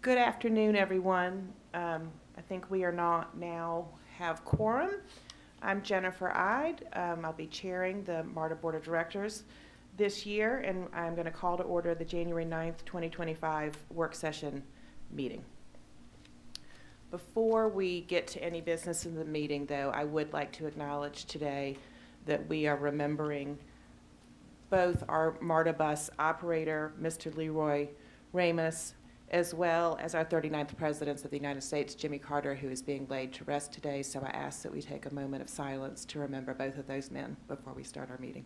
Good afternoon, everyone. I think we are not now have quorum. I'm Jennifer Ide. I'll be chairing the MARTA Board of Directors this year, and I'm going to call to order the January 9th, 2025 work session meeting. Before we get to any business in the meeting, though, I would like to acknowledge today that we are remembering both our MARTA bus operator, Mr. Leroy Ramos, as well as our 39th President of the United States, Jimmy Carter, who is being laid to rest today. So I ask that we take a moment of silence to remember both of those men before we start our meeting.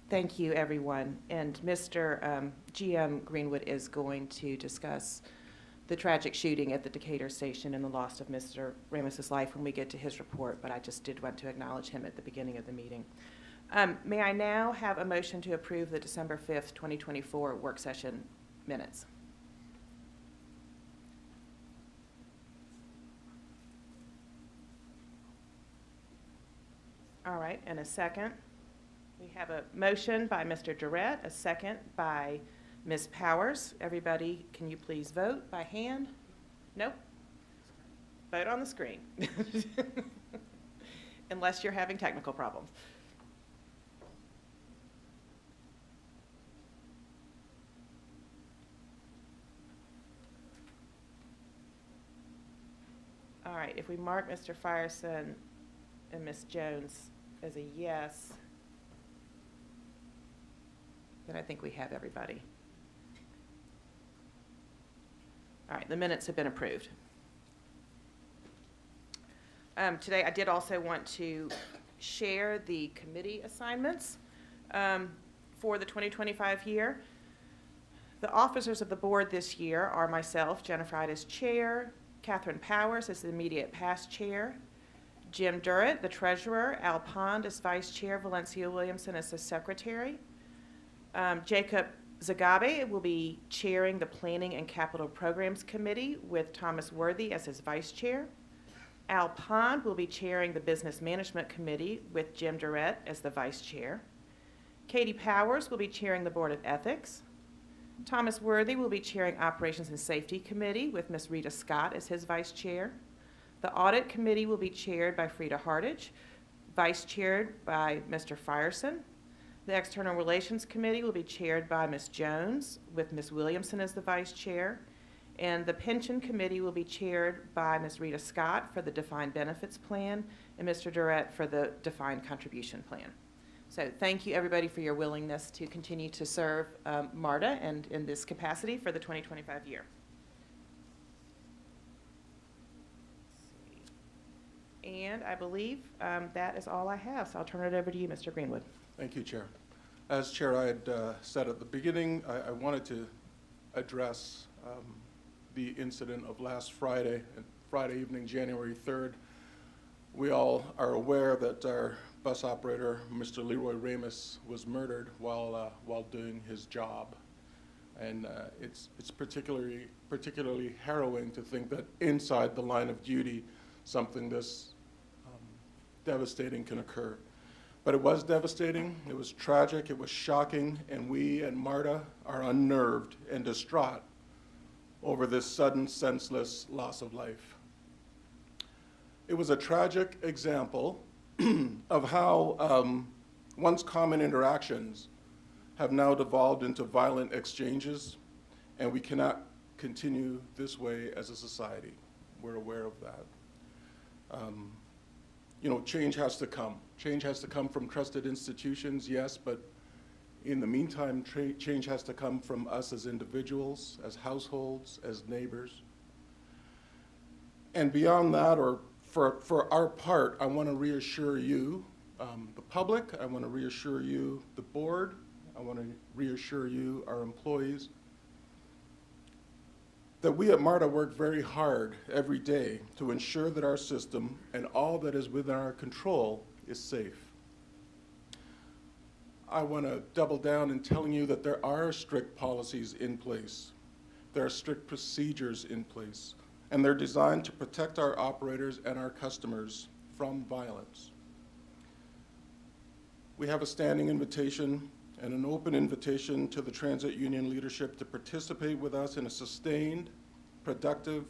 Thank you, everyone. And Mr. GM Greenwood is going to discuss the tragic shooting at the Decatur station and the loss of Mr. Ramos's life when we get to his report, but I just did want to acknowledge him at the beginning of the meeting. May I now have a motion to approve the December 5th, 2024 work session minutes? All right, and a second. We have a motion by Mr. Durrett, a second by Ms. Powers. Everybody, can you please vote by hand? Nope. Vote on the screen. Unless you're having technical problems. All right, if we mark Mr. Firestone and Ms. Jones as a yes, then I think we have everybody. All right, the minutes have been approved. Today, I did also want to share the committee assignments for the 2025 year. The officers of the board this year are myself, Jennifer Ide as chair, Catherine Powers as the immediate past chair, Jim Durrett, the treasurer, Al Pond as vice chair, Valencia Williamson as the secretary. Jacob Zagabe will be chairing the Planning and Capital Programs Committee with Thomas Worthy as his vice chair. Al Pond will be chairing the Business Management Committee with Jim Durrett as the vice chair. Katie Powers will be chairing the Board of Ethics. Thomas Worthy will be chairing Operations and Safety Committee with Ms. Rita Scott as his vice chair. The Audit Committee will be chaired by Frida Hardage, vice chaired by Mr. Firestone. The External Relations Committee will be chaired by Ms. Jones, with Ms. Williamson as the vice chair. And the Pension Committee will be chaired by Ms. Rita Scott for the Defined Benefits Plan and Mr. Durrett for the Defined Contribution Plan. So thank you, everybody, for your willingness to continue to serve MARTA and in this capacity for the 2025 year. And I believe that is all I have, so I'll turn it over to you, Mr. Greenwood. Thank you, Chair. As Chair, I had said at the beginning, I wanted to address the incident of last Friday evening, January 3rd. We all are aware that our bus operator, Mr. Leroy Ramos, was murdered while doing his job. And it's particularly harrowing to think that inside the line of duty, something this devastating can occur. But it was devastating, it was tragic, it was shocking, and we and MARTA are unnerved and distraught over this sudden, senseless loss of life. It was a tragic example of how once common interactions have now devolved into violent exchanges, and we cannot continue this way as a society. We're aware of that. Change has to come. Change has to come from trusted institutions, yes, but in the meantime, change has to come from us as individuals, as households, as neighbors. And beyond that, or for our part, I want to reassure you, the public, I want to reassure you, the board, I want to reassure you, our employees, that we at MARTA work very hard every day to ensure that our system and all that is within our control is safe. I want to double down in telling you that there are strict policies in place. There are strict procedures in place, and they're designed to protect our operators and our customers from violence. We have a standing invitation and an open invitation to the transit union leadership to participate with us in a sustained, productive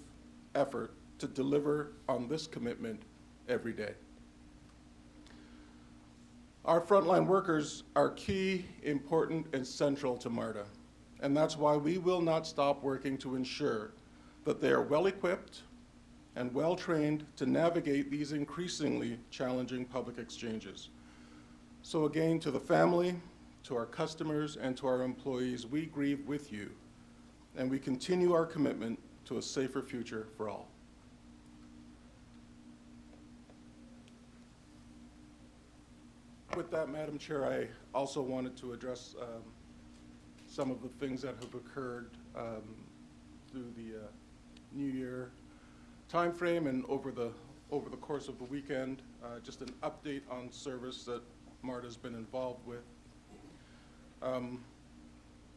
effort to deliver on this commitment every day. Our frontline workers are key, important, and central to MARTA, and that's why we will not stop working to ensure that they are well-equipped and well-trained to navigate these increasingly challenging public exchanges. So again, to the family, to our customers, and to our employees, we grieve with you, and we continue our commitment to a safer future for all. With that, Madam Chair, I also wanted to address some of the things that have occurred through the New Year timeframe and over the course of the weekend. Just an update on service that MARTA's been involved with.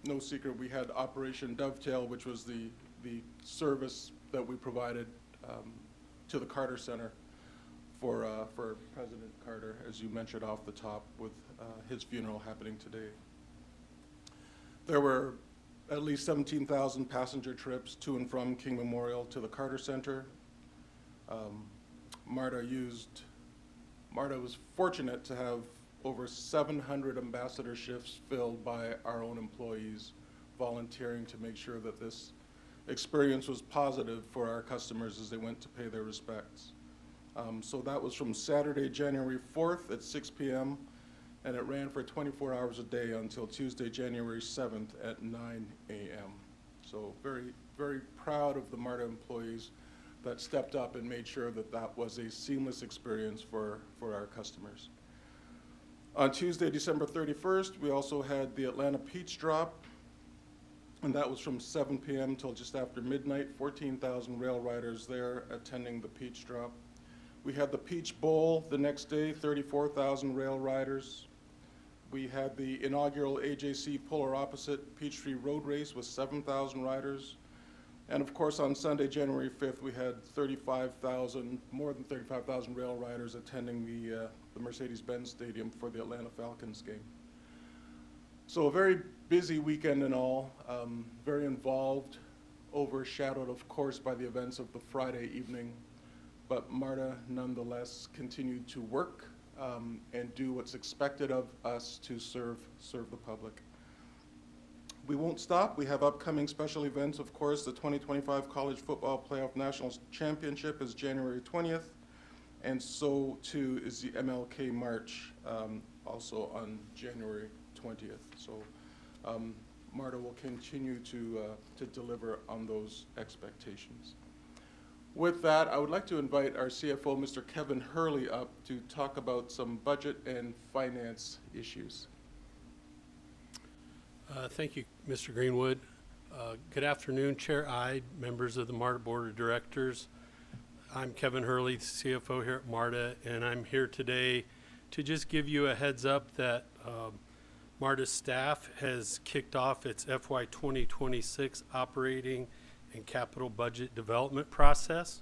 No secret, we had Operation Dovetail, which was the service that we provided to the Carter Center for President Carter, as you mentioned off the top, with his funeral happening today. There were at least 17,000 passenger trips to and from King Memorial to the Carter Center. MARTA was fortunate to have over 700 ambassador shifts filled by our own employees volunteering to make sure that this experience was positive for our customers as they went to pay their respects. So that was from Saturday, January 4th at 6 p.m. and it ran for 24 hours a day until Tuesday, January 7th at 9 a.m. So very, very proud of the MARTA employees that stepped up and made sure that that was a seamless experience for our customers. On Tuesday, December 31st, we also had the Atlanta Peach Drop, and that was from 7 p.m. till just after midnight. 14,000 rail riders there attending the Peach Drop. We had the Peach Bowl the next day, 34,000 rail riders. We had the inaugural AJC Polar Opposite Peachtree Road Race with 7,000 riders. And of course, on Sunday, January 5th, we had more than 35,000 rail riders attending the Mercedes-Benz Stadium for the Atlanta Falcons game. So a very busy weekend in all, very involved, overshadowed, of course, by the events of the Friday evening. But MARTA, nonetheless, continued to work and do what's expected of us to serve the public. We won't stop. We have upcoming special events. Of course, the 2025 College Football Playoff National Championship is January 20th, and so too is the MLK March, also on January 20th. So MARTA will continue to deliver on those expectations. With that, I would like to invite our CFO, Mr. Kevin Hurley, up to talk about some budget and finance issues. Thank you, Mr. Greenwood. Good afternoon, Chair Ide, members of the MARTA Board of Directors. I'm Kevin Hurley, the CFO here at MARTA, and I'm here today to just give you a heads up that MARTA's staff has kicked off its FY 2026 operating and capital budget development process.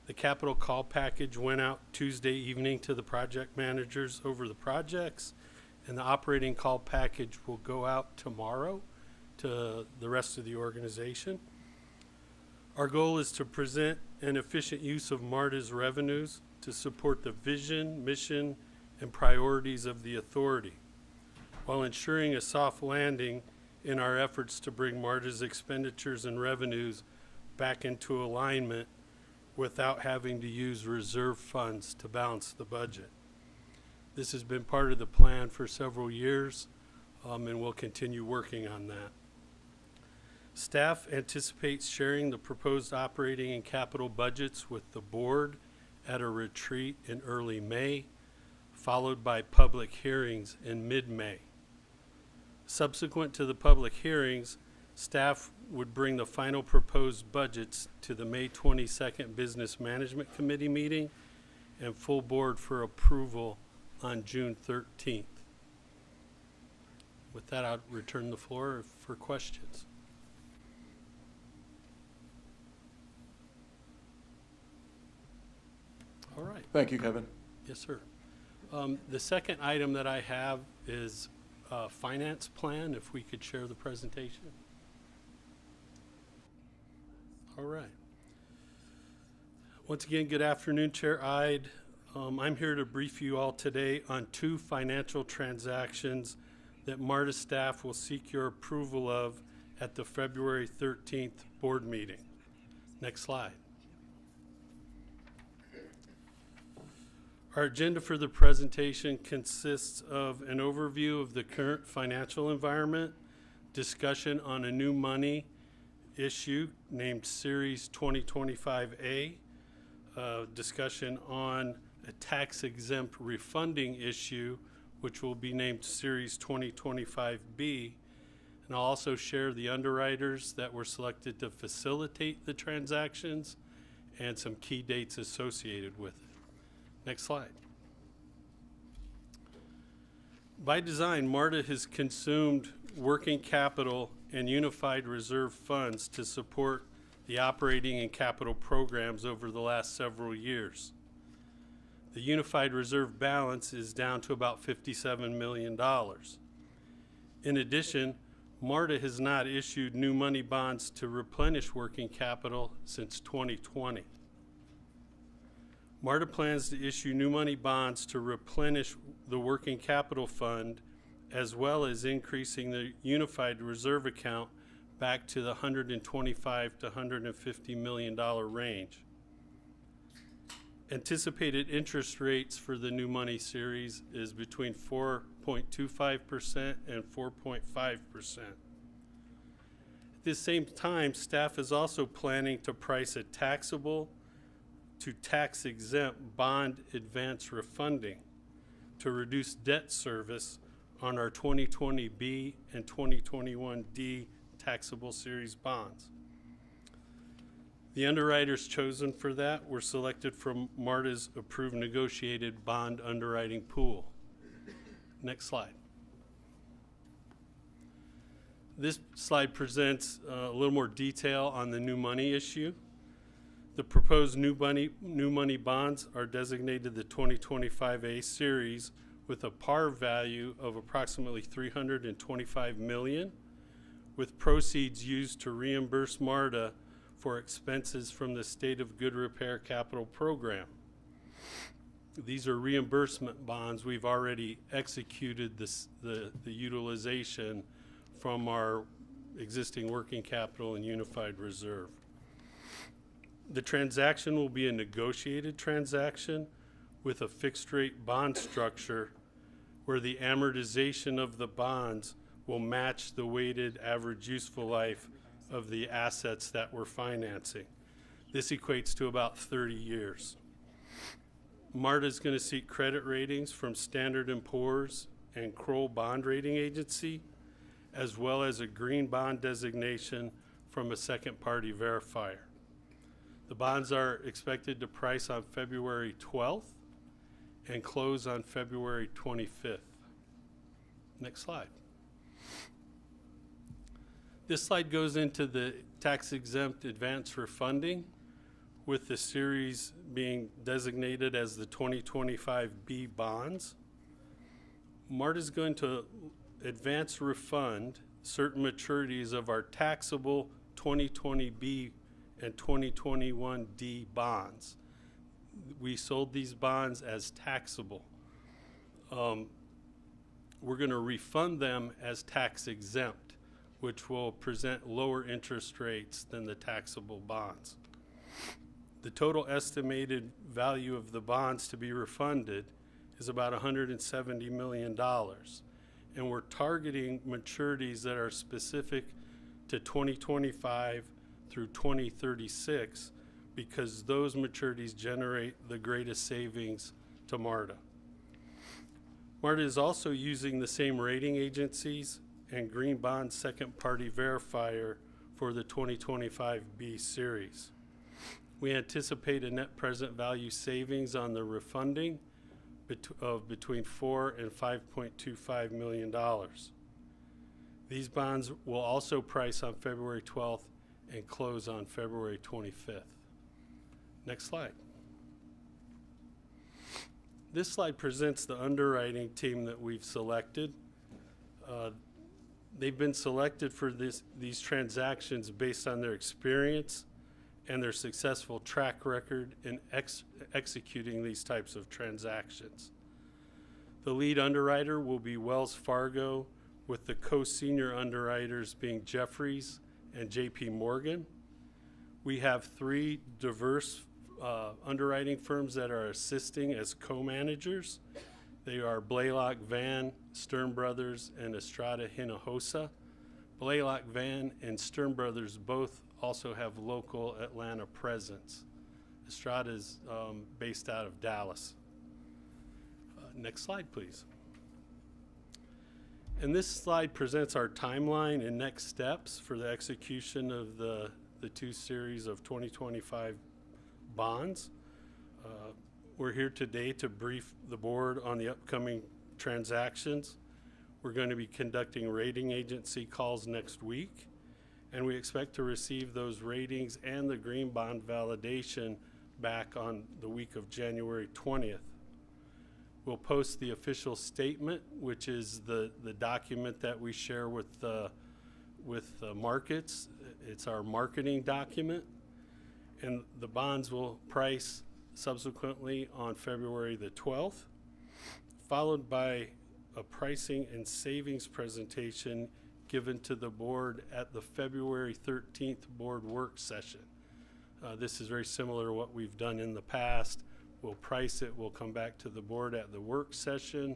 The capital call package went out Tuesday evening to the project managers over the projects, and the operating call package will go out tomorrow to the rest of the organization. Our goal is to present an efficient use of MARTA's revenues to support the vision, mission, and priorities of the authority, while ensuring a soft landing in our efforts to bring MARTA's expenditures and revenues back into alignment without having to use reserve funds to balance the budget. This has been part of the plan for several years, and we'll continue working on that. Staff anticipates sharing the proposed operating and capital budgets with the board at a retreat in early May, followed by public hearings in mid-May. Subsequent to the public hearings, staff would bring the final proposed budgets to the May 22nd Business Management Committee meeting and full board for approval on June 13th. With that, I'll return the floor for questions. All right. Thank you, Kevin. Yes, sir. The second item that I have is a finance plan, if we could share the presentation. All right. Once again, good afternoon, Chair Ide. I'm here to brief you all today on two financial transactions that MARTA staff will seek your approval of at the February 13th board meeting. Next slide. Our agenda for the presentation consists of an overview of the current financial environment, discussion on a new money issue named Series 2025A, discussion on a tax-exempt refunding issue, which will be named Series 2025B, and I'll also share the underwriters that were selected to facilitate the transactions and some key dates associated with it. Next slide. By design, MARTA has consumed working capital and unified reserve funds to support the operating and capital programs over the last several years. The unified reserve balance is down to about $57 million. In addition, MARTA has not issued new money bonds to replenish working capital since 2020. MARTA plans to issue new money bonds to replenish the working capital fund, as well as increasing the unified reserve account back to the $125 to $150 million range. Anticipated interest rates for the new money series is between 4.25% and 4.5%. At the same time, staff is also planning to price a taxable to tax-exempt bond advance refunding to reduce debt service on our 2020B and 2021D taxable series bonds. The underwriters chosen for that were selected from MARTA's approved negotiated bond underwriting pool. Next slide. This slide presents a little more detail on the new money issue. The proposed new money bonds are designated the 2025A series with a par value of approximately $325 million, with proceeds used to reimburse MARTA for expenses from the State of Good Repair Capital Program. These are reimbursement bonds. We've already executed the utilization from our existing working capital and unified reserve. The transaction will be a negotiated transaction with a fixed rate bond structure where the amortization of the bonds will match the weighted average useful life of the assets that we're financing. This equates to about 30 years. MARTA is going to seek credit ratings from Standard & Poor's and Kroll Bond Rating Agency, as well as a green bond designation from a second party verifier. The bonds are expected to price on February 12th and close on February 25th. Next slide. This slide goes into the tax-exempt advance refunding, with the series being designated as the 2025B bonds. MARTA is going to advance refund certain maturities of our taxable 2020B and 2021D bonds. We sold these bonds as taxable. We're going to refund them as tax exempt, which will present lower interest rates than the taxable bonds. The total estimated value of the bonds to be refunded is about $170 million. And we're targeting maturities that are specific to 2025 through 2036 because those maturities generate the greatest savings to MARTA. MARTA is also using the same rating agencies and green bond second party verifier for the 2025 B series. We anticipate a net present value savings on the refunding of between $4 and $5.25 million. These bonds will also price on February 12th and close on February 25th. Next slide. This slide presents the underwriting team that we've selected. They've been selected for these transactions based on their experience and their successful track record in executing these types of transactions. The lead underwriter will be Wells Fargo, with the co-senior underwriters being Jefferies and JP Morgan. We have 3 diverse underwriting firms that are assisting as co-managers. They are Blaylock Vann, Stern Brothers, and Estrada Hinojosa. Blaylock Vann and Stern Brothers both also have local Atlanta presence. Estrada is based out of Dallas. Next slide, please. And this slide presents our timeline and next steps for the execution of the 2 series of 2025 bonds. We're here today to brief the board on the upcoming transactions. We're going to be conducting rating agency calls next week, and we expect to receive those ratings and the green bond validation back on the week of January 20th. We'll post the official statement, which is the document that we share with the markets. It's our marketing document, and the bonds will price subsequently on February the 12th, followed by a pricing and savings presentation given to the board at the February 13th board work session. This is very similar to what we've done in the past. We'll price it, we'll come back to the board at the work session,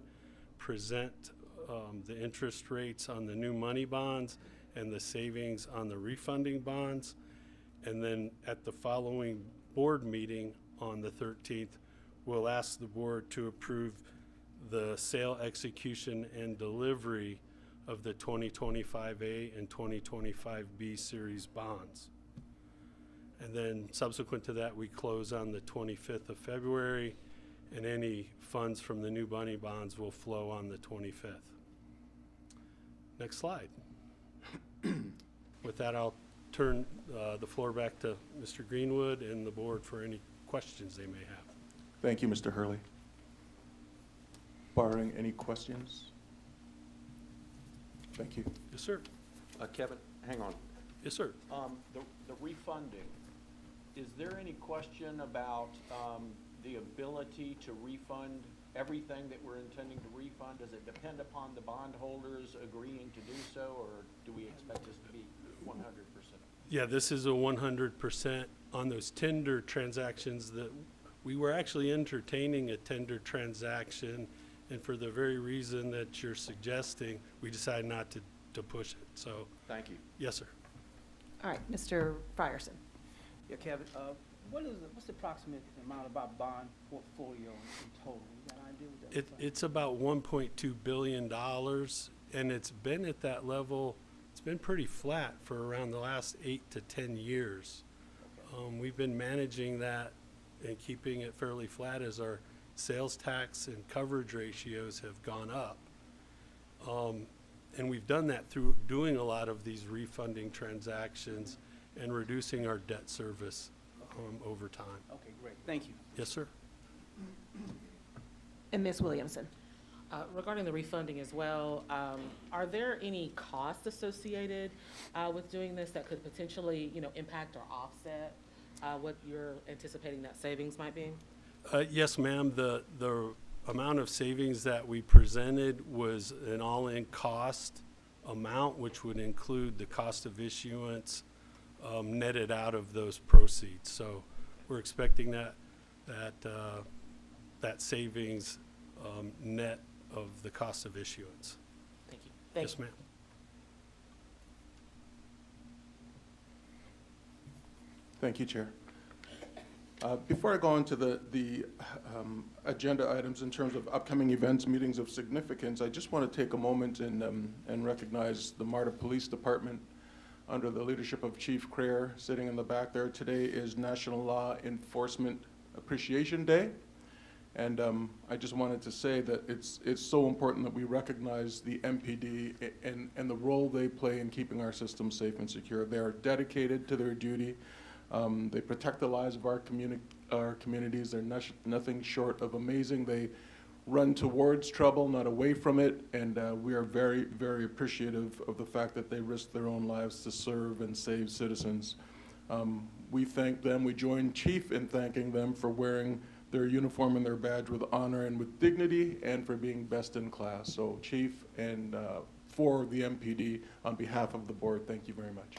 present the interest rates on the new money bonds and the savings on the refunding bonds, and then at the following board meeting on the 13th, we'll ask the board to approve the sale, execution, and delivery of the 2025A and 2025B series bonds. And then subsequent to that, we close on the 25th of February, and any funds from the new money bonds will flow on the 25th. Next slide. With that, I'll turn the floor back to Mr. Greenwood and the board for any questions they may have. Thank you, Mr. Hurley. Barring any questions? Thank you. Yes, sir. Kevin, hang on. Yes, sir. The refunding, is there any question about the ability to refund everything that we're intending to refund? Does it depend upon the bondholders agreeing to do so, or do we expect this to be 100%? Yeah, this is a 100% on those tender transactions. That we were actually entertaining a tender transaction, and for the very reason that you're suggesting, we decided not to push it. So, Thank you. yes, sir. All right, Mr. Frierson. Yeah, Kevin, what's the approximate amount of our bond portfolio in total? You got an idea what that? It's about $1.2 billion, and it's been at that level. It's been pretty flat for around the last 8 to 10 years. We've been managing that and keeping it fairly flat as our sales tax and coverage ratios have gone up. And we've done that through doing a lot of these refunding transactions and reducing our debt service over time. Okay, great. Thank you. Yes, sir. And Ms. Williamson. Regarding the refunding as well, are there any costs associated with doing this that could potentially, impact or offset what you're anticipating that savings might be? Yes, ma'am. The amount of savings that we presented was an all-in cost amount, which would include the cost of issuance netted out of those proceeds. So we're expecting that savings net of the cost of issuance. Thank you. Yes, ma'am. Thank you, Chair. Before I go into the agenda items in terms of upcoming events, meetings of significance, I just want to take a moment and recognize the MARTA Police Department under the leadership of Chief Crayer sitting in the back there. Today is National Law Enforcement Appreciation Day. And I just wanted to say that it's so important that we recognize the MPD and the role they play in keeping our system safe and secure. They are dedicated to their duty. They protect the lives of our communities. They're nothing short of amazing. They run towards trouble, not away from it, and we are very, very appreciative of the fact that they risk their own lives to serve and save citizens. We thank them. We join Chief in thanking them for wearing their uniform and their badge with honor and with dignity, and for being best in class. So Chief, and for the MPD, on behalf of the board, thank you very much.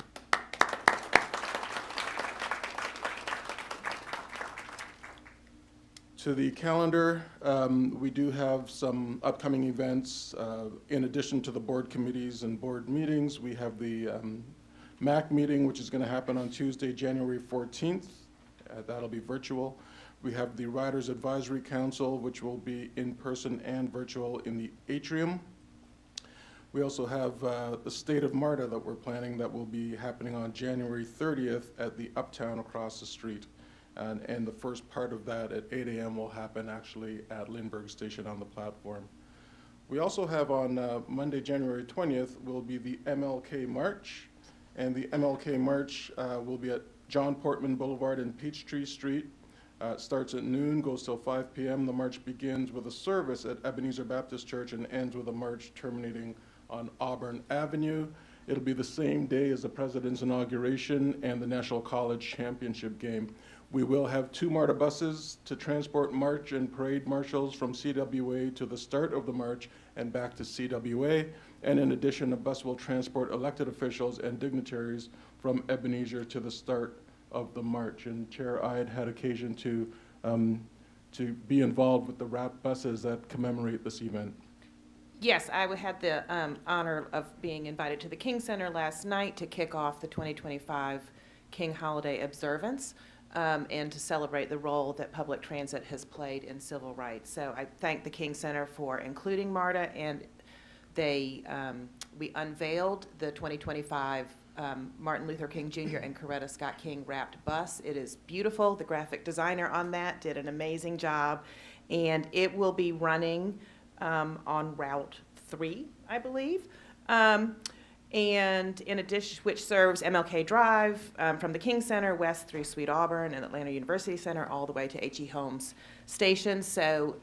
To the calendar, we do have some upcoming events. In addition to the board committees and board meetings, we have the MAC meeting, which is going to happen on Tuesday, January 14th. That'll be virtual. We have the Riders Advisory Council, which will be in person and virtual in the atrium. We also have the State of MARTA that we're planning that will be happening on January 30th at the Uptown across the street. And the first part of that at 8 a.m. will happen actually at Lindbergh Station on the platform. We also have on Monday, January 20th, will be the MLK March. And the MLK March will be at John Portman Boulevard and Peachtree Street. It starts at noon, goes till 5 p.m. The march begins with a service at Ebenezer Baptist Church and ends with a march terminating on Auburn Avenue. It'll be the same day as the President's inauguration and the National College Championship game. We will have 2 MARTA buses to transport march and parade marshals from CWA to the start of the march and back to CWA. And in addition, a bus will transport elected officials and dignitaries from Ebenezer to the start of the march. And Chair, I had occasion to be involved with the RAP buses that commemorate this event. Yes, I had the honor of being invited to the King Center last night to kick off the 2025 King Holiday observance and to celebrate the role that public transit has played in civil rights. So I thank the King Center for including MARTA, and we unveiled the 2025 Martin Luther King Jr. and Coretta Scott King wrapped bus. It is beautiful. The graphic designer on that did an amazing job, and it will be running on Route 3, I believe. And in addition, which serves MLK Drive from the King Center west through Sweet Auburn and Atlanta University Center all the way to H.E. Holmes Station. So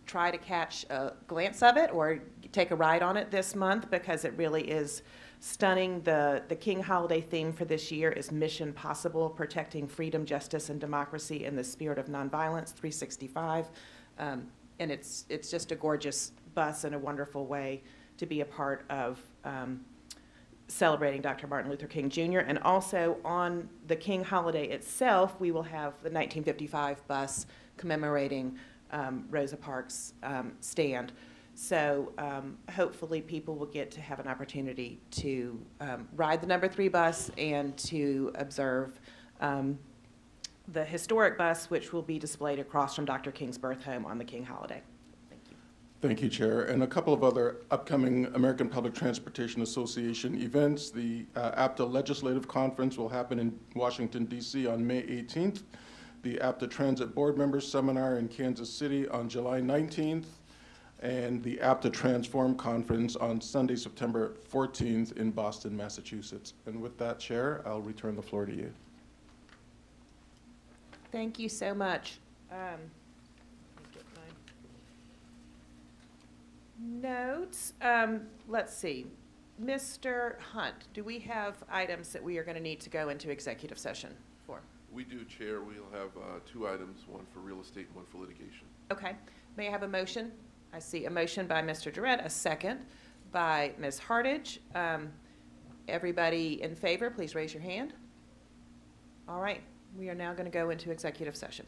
try to catch a glance of it or take a ride on it this month, because it really is stunning. The King Holiday theme for this year is Mission Possible, protecting freedom, justice, and democracy in the spirit of nonviolence, 365. And it's just a gorgeous bus and a wonderful way to be a part of celebrating Dr. Martin Luther King Jr. And also on the King Holiday itself, we will have the 1955 bus commemorating Rosa Parks' stand. So hopefully people will get to have an opportunity to ride the number 3 bus and to observe the historic bus, which will be displayed across from Dr. King's birth home on the King Holiday. Thank you. Thank you, Chair. And a couple of other upcoming American Public Transportation Association events. The APTA Legislative Conference will happen in Washington, D.C. on May 18th. The APTA Transit Board Members Seminar in Kansas City on July 19th. And the APTA Transform Conference on Sunday, September 14th in Boston, Massachusetts. And with that, Chair, I'll return the floor to you. Thank you so much. Let me get my notes. Let's see. Mr. Hunt, do we have items that we are going to need to go into executive session for? We do, Chair. We'll have 2 items, one for real estate and one for litigation. Okay. May I have a motion? I see a motion by Mr. Durrett, a second by Ms. Hartage. Everybody in favor, please raise your hand. All right. We are now going to go into executive session.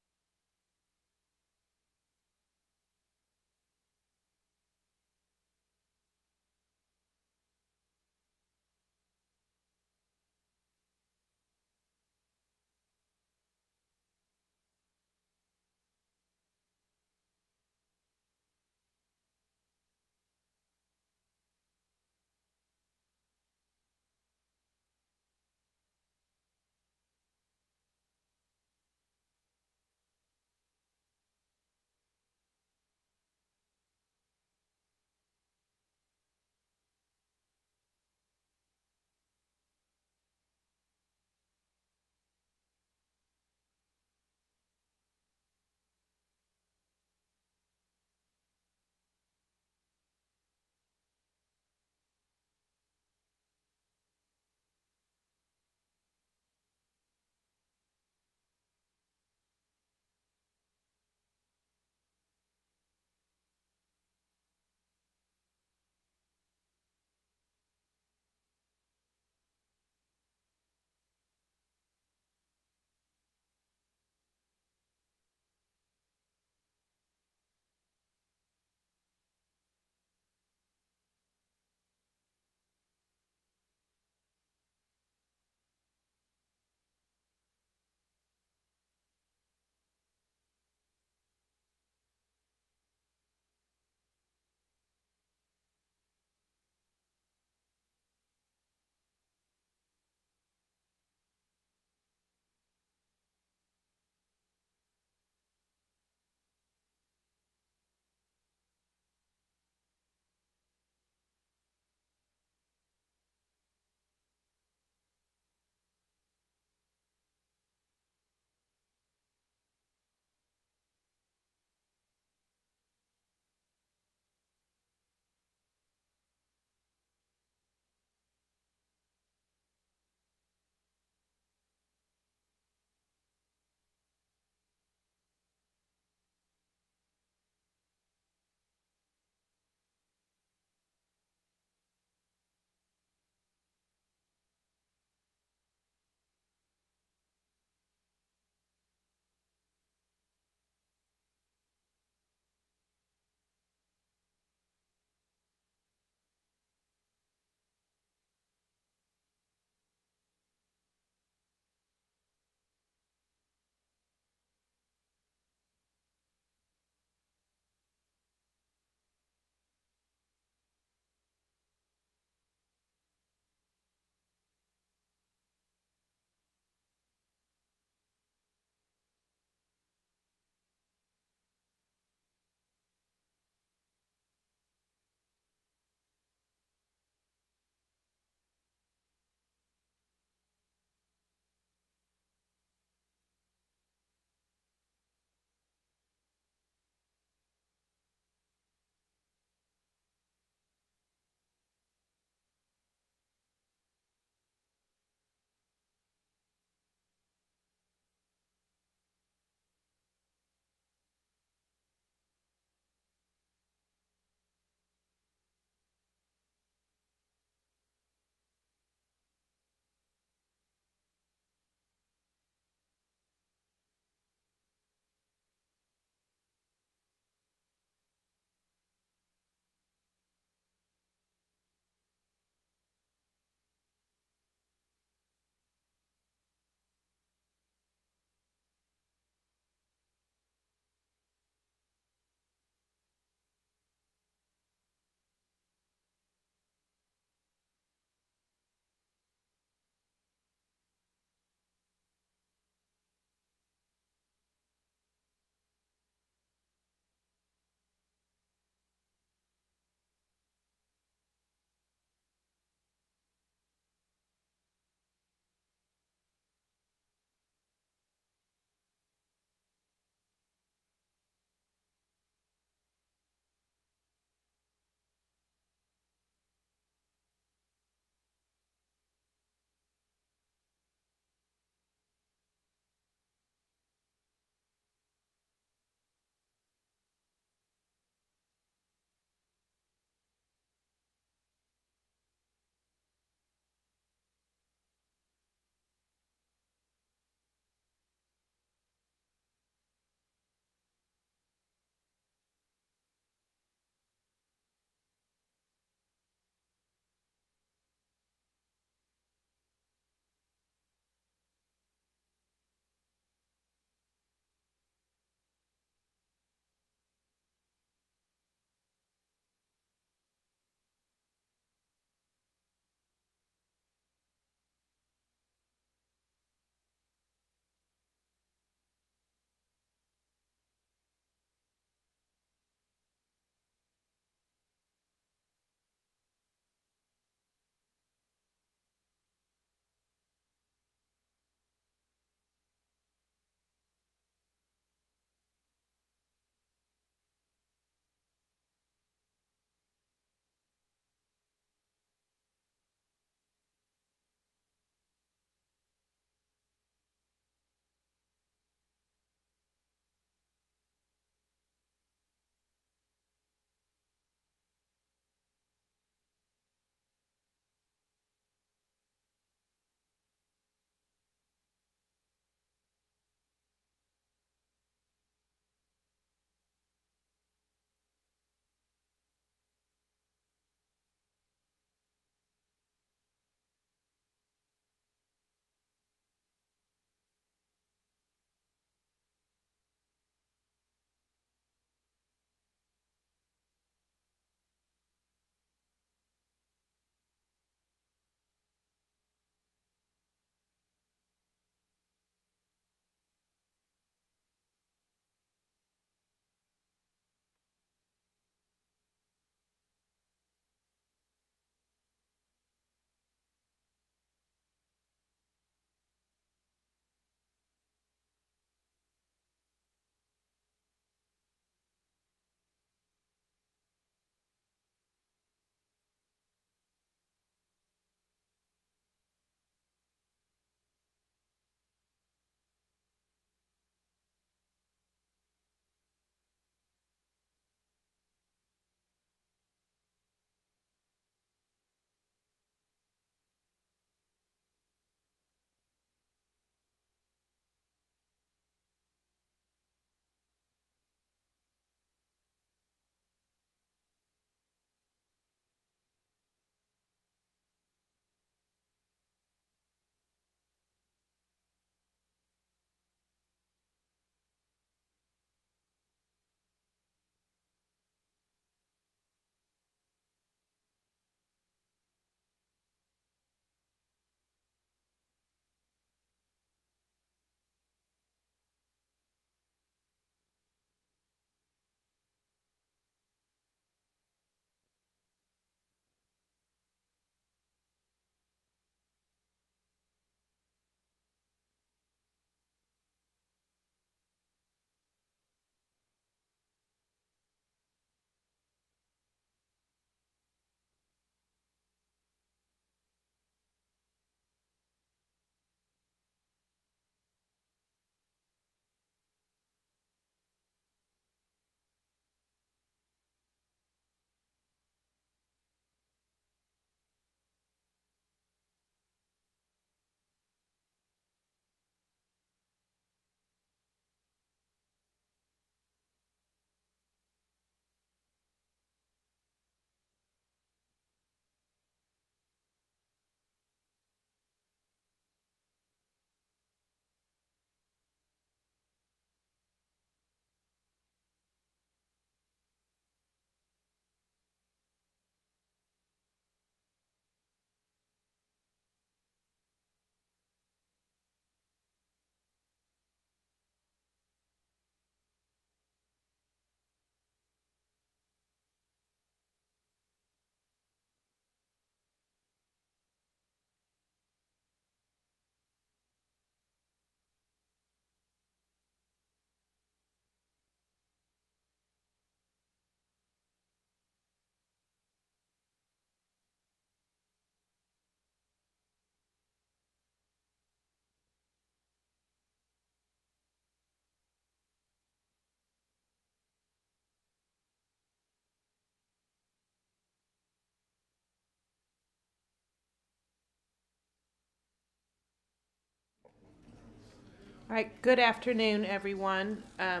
All right, good afternoon, everyone. I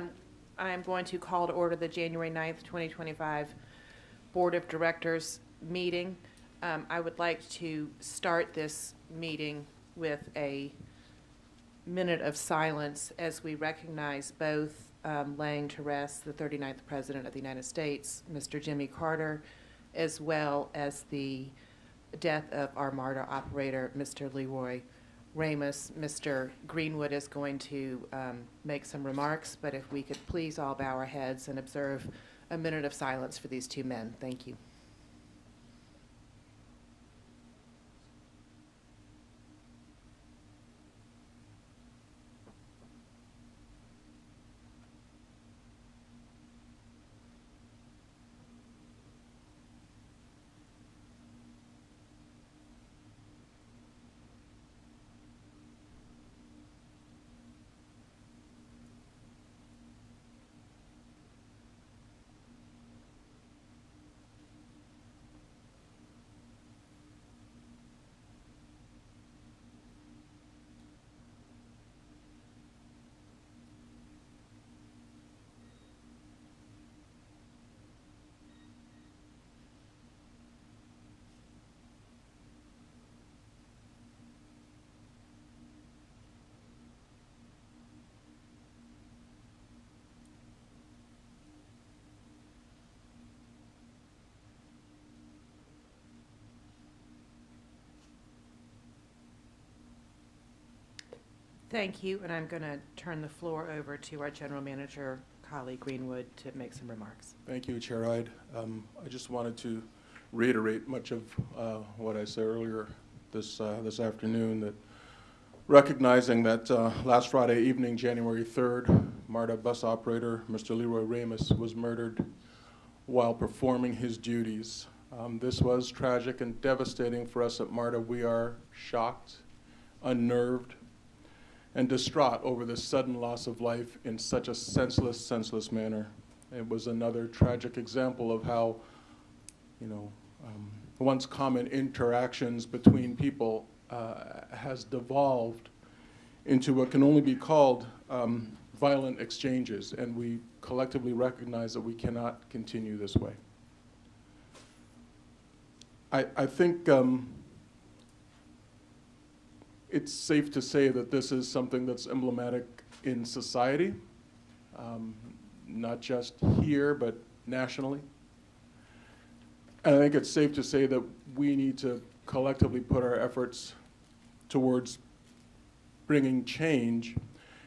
am going to call to order the January 9th, 2025 Board of Directors meeting. I would like to start this meeting with a minute of silence as we recognize both laying to rest the 39th President of the United States, Mr. Jimmy Carter, as well as the death of our MARTA operator, Mr. Leroy Ramos. Mr. Greenwood is going to make some remarks, but if we could please all bow our heads and observe a minute of silence for these two men. Thank you. Thank you, and I'm going to turn the floor over to our General Manager, colleague Greenwood, to make some remarks. Thank you, Chair Ide. I just wanted to reiterate much of what I said earlier this afternoon, that recognizing that last Friday evening, January 3rd, MARTA bus operator Mr. Leroy Ramos was murdered while performing his duties. This was tragic and devastating for us at MARTA. We are shocked, unnerved, and distraught over the sudden loss of life in such a senseless manner. It was another tragic example of how, once common interactions between people has devolved into what can only be called violent exchanges, and we collectively recognize that we cannot continue this way. I think it's safe to say that this is something that's emblematic in society, not just here, but nationally. And I think it's safe to say that we need to collectively put our efforts towards bringing change,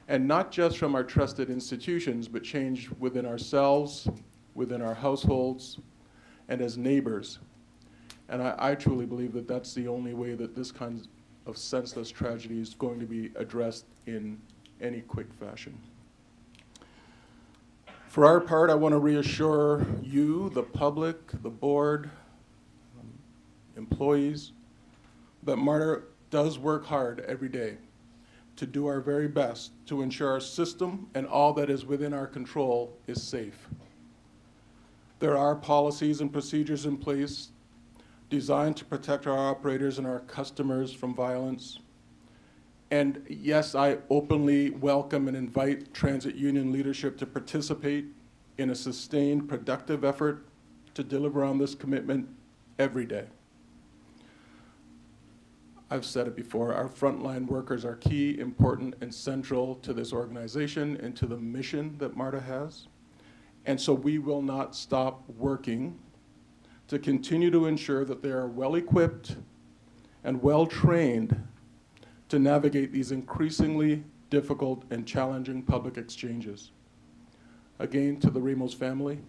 and not just from our trusted institutions, but change within ourselves, within our households, and as neighbors. And I truly believe that that's the only way that this kind of senseless tragedy is going to be addressed in any quick fashion. For our part, I want to reassure you, the public, the board, employees, that MARTA does work hard every day to do our very best to ensure our system and all that is within our control is safe. There are policies and procedures in place designed to protect our operators and our customers from violence. And yes, I openly welcome and invite transit union leadership to participate in a sustained, productive effort to deliver on this commitment every day. I've said it before, our frontline workers are key, important, and central to this organization and to the mission that MARTA has. And so we will not stop working to continue to ensure that they are well-equipped and well-trained to navigate these increasingly difficult and challenging public exchanges. Again, to the Ramos family,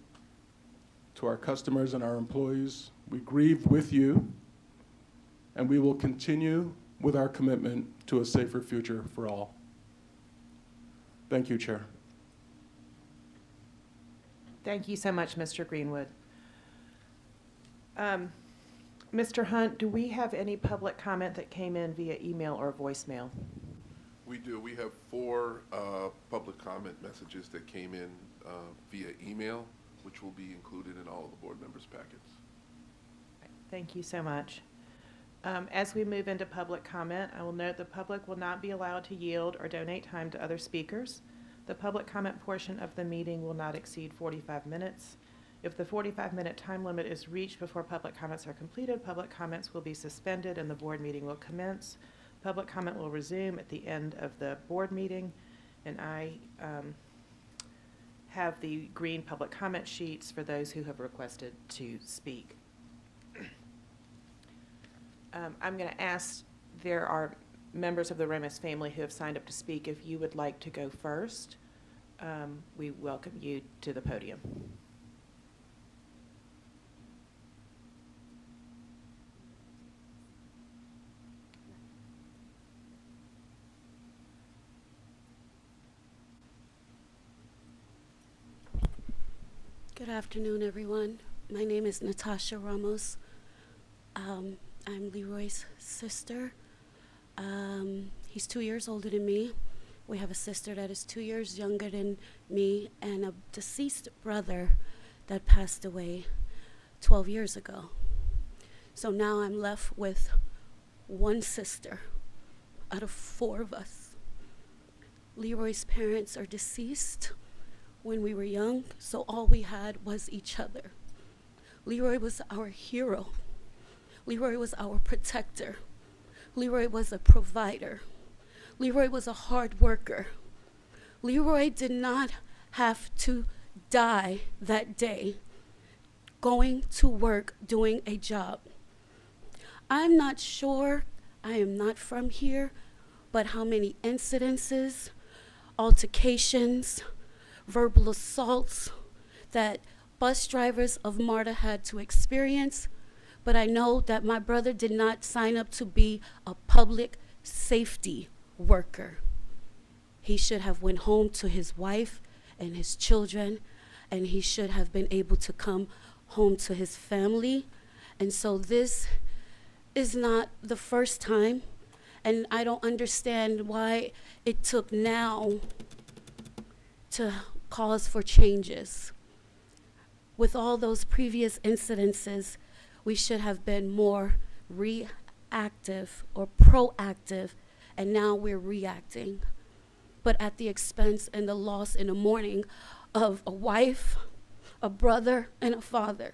to our customers and our employees, we grieve with you, and we will continue with our commitment to a safer future for all. Thank you, Chair. Thank you so much, Mr. Greenwood. Mr. Hunt, do we have any public comment that came in via email or voicemail? We do. We have 4 public comment messages that came in via email, which will be included in all of the board members' packets. Thank you so much. As we move into public comment, I will note the public will not be allowed to yield or donate time to other speakers. The public comment portion of the meeting will not exceed 45 minutes. If the 45-minute time limit is reached before public comments are completed, public comments will be suspended and the board meeting will commence. Public comment will resume at the end of the board meeting, and I have the green public comment sheets for those who have requested to speak. I'm going to ask, there are members of the Ramos family who have signed up to speak. If you would like to go first, we welcome you to the podium. Good afternoon, everyone. My name is Natasha Ramos. I'm Leroy's sister. He's 2 years older than me. We have a sister that is 2 years younger than me and a deceased brother that passed away 12 years ago. So now I'm left with one sister out of 4 of us. Leroy's parents are deceased when we were young, so all we had was each other. Leroy was our hero. Leroy was our protector. Leroy was a provider. Leroy was a hard worker. Leroy did not have to die that day going to work doing a job. I'm not sure, I am not from here, but how many incidences, altercations, verbal assaults that bus drivers of MARTA had to experience, but I know that my brother did not sign up to be a public safety worker. He should have went home to his wife and his children, and he should have been able to come home to his family. And so this is not the first time, and I don't understand why it took now to cause for changes. With all those previous incidences, we should have been more reactive or proactive, and now we're reacting. But at the expense and the loss in the morning of a wife, a brother, and a father.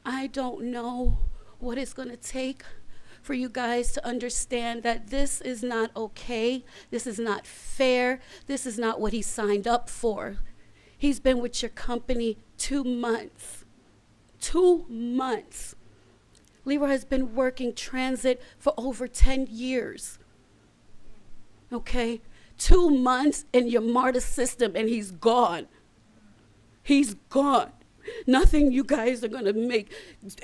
I don't know what it's gonna take for you guys to understand that this is not okay, this is not fair, this is not what he signed up for. He's been with your company 2 months. 2 months. Leroy has been working transit for over 10 years. Okay? 2 months in your MARTA system and he's gone. He's gone. Nothing you guys are gonna make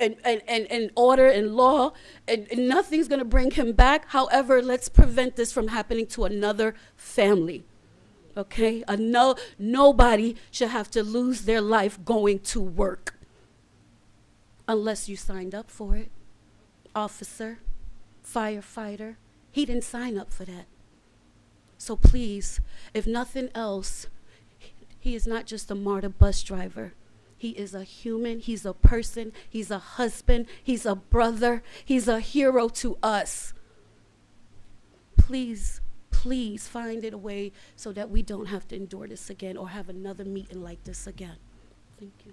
and order and law, and nothing's gonna bring him back. However, let's prevent this from happening to another family. Okay? Nobody should have to lose their life going to work unless you signed up for it. Officer, firefighter, he didn't sign up for that. So please, if nothing else, he is not just a MARTA bus driver. He is a human, he's a person, he's a husband, he's a brother, he's a hero to us. Please, please find it a way so that we don't have to endure this again or have another meeting like this again. Thank you.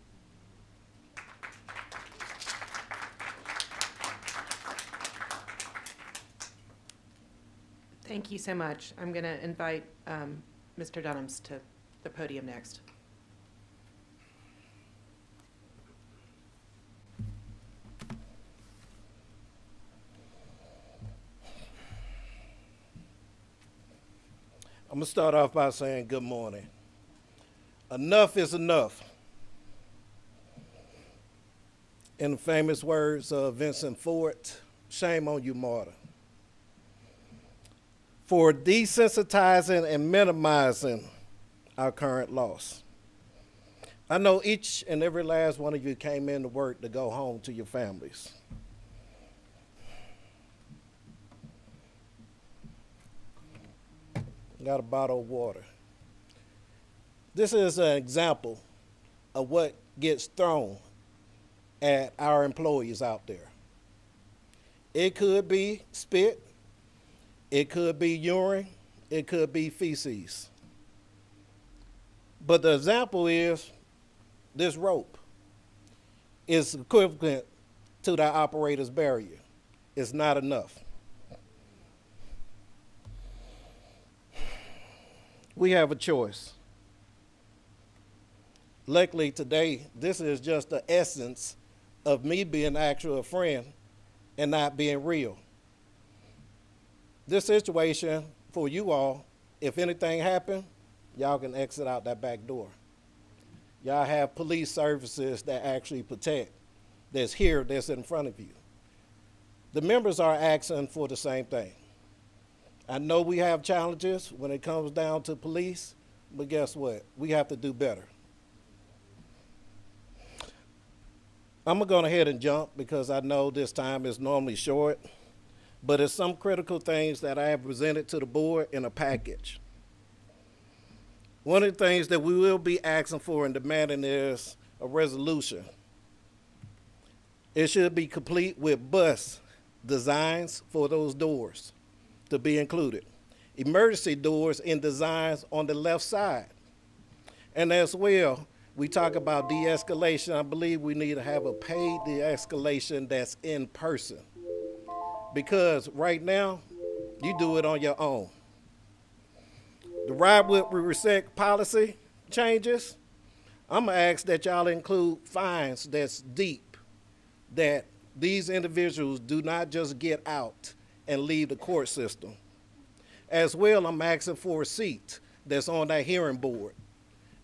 Thank you so much. I'm going to invite Mr. Dunhams to the podium next. I'm going to start off by saying good morning. Enough is enough. In the famous words of Vincent Ford, shame on you, MARTA, for desensitizing and minimizing our current loss. I know each and every last one of you came into work to go home to your families. Got a bottle of water. This is an example of what gets thrown at our employees out there. It could be spit, it could be urine, it could be feces. But the example is this rope is equivalent to that operator's barrier. It's not enough. We have a choice. Luckily today, this is just the essence of me being actually a friend and not being real. This situation for you all, if anything happened, y'all can exit out that back door. Y'all have police services that actually protect, that's here, that's in front of you. The members are asking for the same thing. I know we have challenges when it comes down to police, but guess what? We have to do better. I'm gonna go ahead and jump because I know this time is normally short, but it's some critical things that I have presented to the board in a package. One of the things that we will be asking for and demanding is a resolution. It should be complete with bus designs for those doors to be included. Emergency doors and designs on the left side. And as well, we talk about de-escalation. I believe we need to have a paid de-escalation that's in person. Because right now, you do it on your own. The ride with respect policy changes, I'm gonna ask that y'all include fines that's deep, that these individuals do not just get out and leave the court system. As well, I'm asking for a seat that's on that hearing board.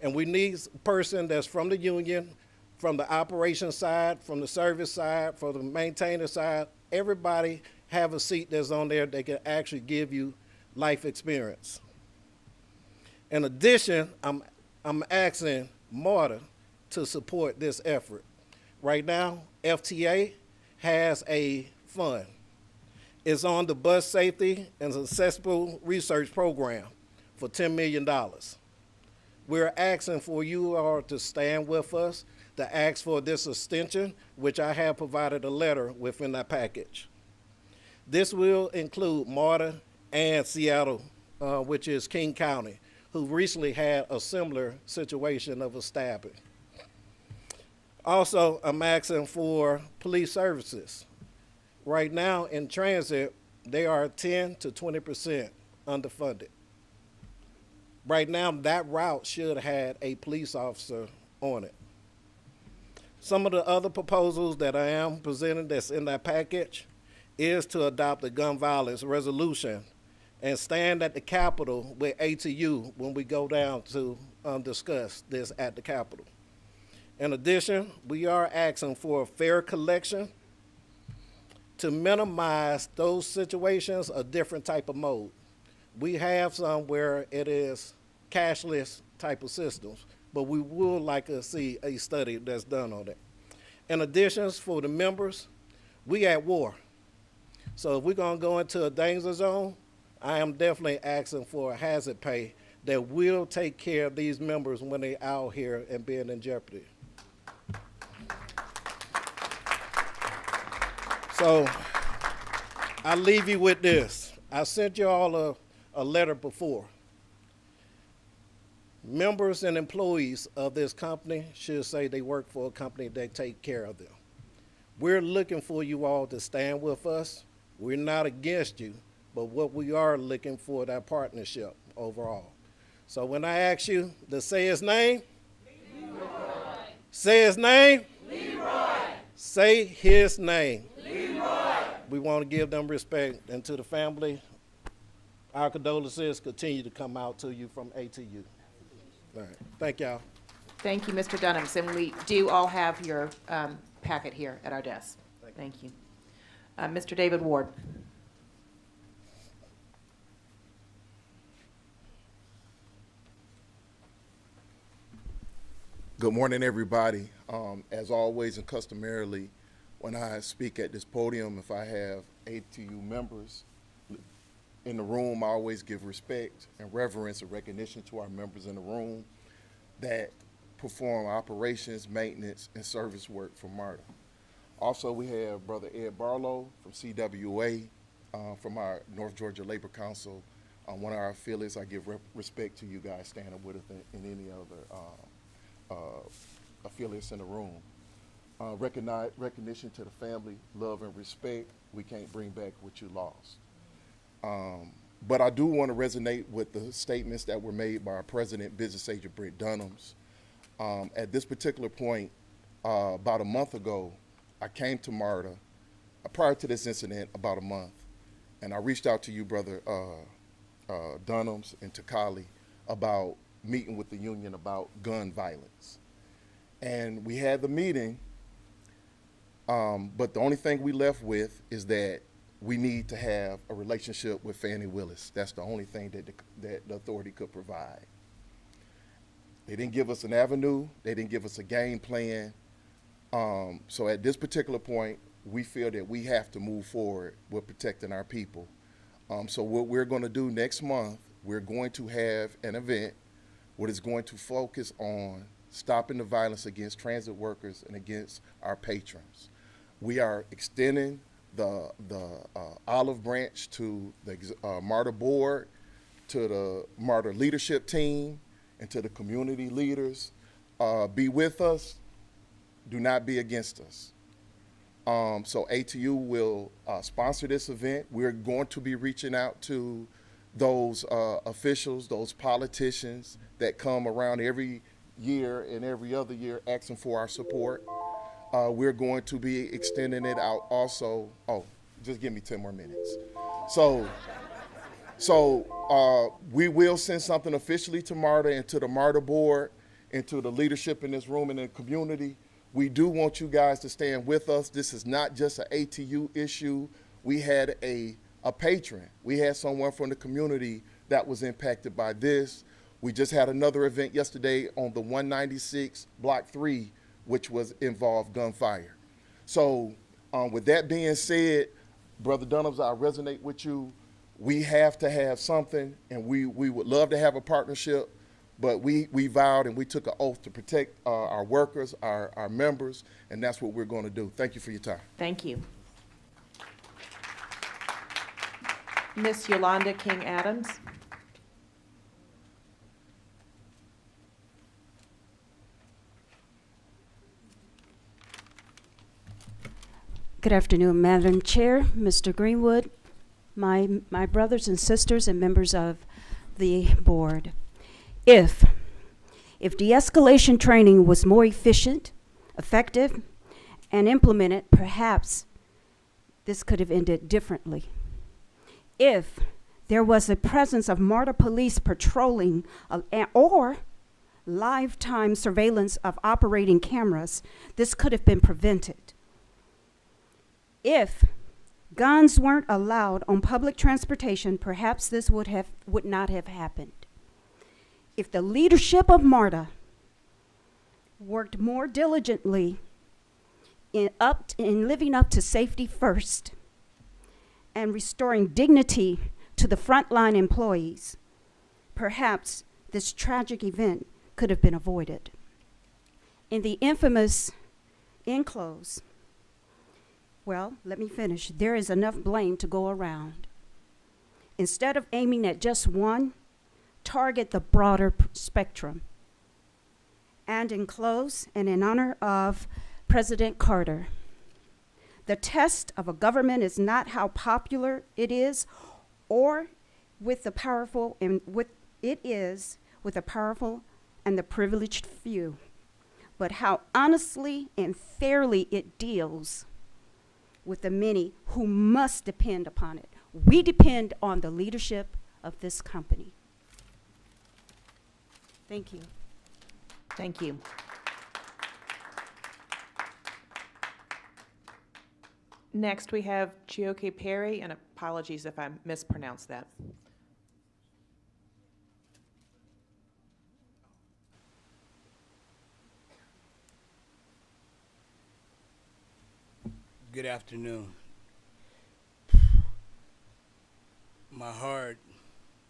And we need a person that's from the union, from the operations side, from the service side, from the maintainer side. Everybody have a seat that's on there that can actually give you life experience. In addition, I'm asking MARTA to support this effort. Right now, FTA has a fund. It's on the Bus Safety and Accessible Research Program for $10 million. We're asking for you all to stand with us, to ask for this extension, which I have provided a letter within that package. This will include MARTA and Seattle, which is King County, who recently had a similar situation of a stabbing. Also, I'm asking for police services. Right now in transit, they are 10 to 20% underfunded. Right now, that route should have had a police officer on it. Some of the other proposals that I am presenting that's in that package is to adopt a gun violence resolution and stand at the Capitol with ATU when we go down to discuss this at the Capitol. In addition, we are asking for a fair collection to minimize those situations, a different type of mode. We have some where it is cashless type of systems, but we would like to see a study that's done on it. In addition, for the members, we at war. So if we're gonna go into a danger zone, I am definitely asking for a hazard pay that will take care of these members when they're out here and being in jeopardy. So I leave you with this. I sent you all a letter before. Members and employees of this company should say they work for a company that take care of them. We're looking for you all to stand with us. We're not against you, but what we are looking for that partnership overall. So when I ask you to say his name, Leroy. Say his name, Leroy. Say his name, Leroy. We want to give them respect, and to the family, our condolences continue to come out to you from ATU. All right, thank y'all. Thank you, Mr. Dunham. And we do all have your packet here at our desk. Thank you. Mr. David Ward. Good morning, everybody. As always and customarily, when I speak at this podium, if I have ATU members in the room, I always give respect and reverence and recognition to our members in the room that perform operations, maintenance, and service work for MARTA. Also, we have Brother Ed Barlow from CWA, from our North Georgia Labor Council, one of our affiliates. I give respect to you guys standing with us in any other affiliates in the room. Recognition to the family, love and respect. We can't bring back what you lost. But I do want to resonate with the statements that were made by our president, business agent Britt Dunhams. At this particular point, about a month ago, I came to MARTA, prior to this incident, about a month, and I reached out to you, Brother Dunhams and Takali, about meeting with the union about gun violence. And we had the meeting, but the only thing we left with is that we need to have a relationship with Fannie Willis. That's the only thing that the authority could provide. They didn't give us an avenue. They didn't give us a game plan. So at this particular point, we feel that we have to move forward with protecting our people. So what we're going to do next month, we're going to have an event what is going to focus on stopping the violence against transit workers and against our patrons. We are extending the olive branch to the MARTA board, to the MARTA leadership team, and to the community leaders. Be with us, do not be against us. So ATU will sponsor this event. We're going to be reaching out to those officials, those politicians that come around every year and every other year asking for our support. We're going to be extending it out also. Oh, just give me 10 more minutes. So we will send something officially to MARTA and to the MARTA board and to the leadership in this room and in the community. We do want you guys to stand with us. This is not just an ATU issue. We had a patron. We had someone from the community that was impacted by this. We just had another event yesterday on the 196 Block 3, which was involved gunfire. So with that being said, Brother Dunhams, I resonate with you. We have to have something, and we would love to have a partnership, but we vowed and we took an oath to protect our workers, our members, and that's what we're going to do. Thank you for your time. Thank you. Miss Yolanda King Adams. Good afternoon, Madam Chair, Mr. Greenwood, my brothers and sisters and members of the board. If de-escalation training was more efficient, effective, and implemented, perhaps this could have ended differently. If there was a presence of MARTA police patrolling or lifetime surveillance of operating cameras, this could have been prevented. If guns weren't allowed on public transportation, perhaps this would not have happened. If the leadership of MARTA worked more diligently in living up to safety first and restoring dignity to the frontline employees, perhaps this tragic event could have been avoided. In the infamous enclose, well, let me finish. There is enough blame to go around. Instead of aiming at just one, target the broader spectrum. And in close, and in honor of President Carter, the test of a government is not how popular it is or with the powerful, and it is with the powerful and the privileged few, but how honestly and fairly it deals with the many who must depend upon it. We depend on the leadership of this company. Thank you. Thank you. Next, we have Chioke Perry, and apologies if I mispronounced that. Good afternoon. My heart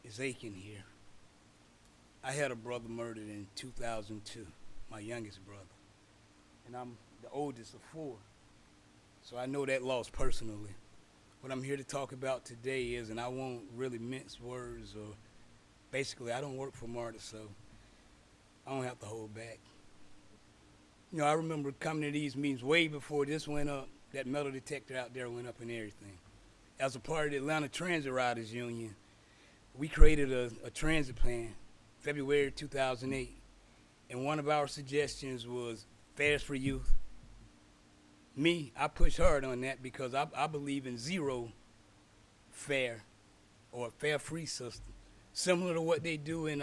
is aching here. I had a brother murdered in 2002, my youngest brother, and I'm the oldest of four. so I know that loss personally. What I'm here to talk about today is, and I won't really mince words, or basically I don't work for MARTA, so I don't have to hold back. You know, I remember coming to these meetings way before this went up. That metal detector out there went up and everything. As a part of the Atlanta Transit Riders Union, we created a transit plan, February 2008, and one of our suggestions was fares for youth. Me, I push hard on that because I believe in zero fare or a fare-free system, similar to what they do in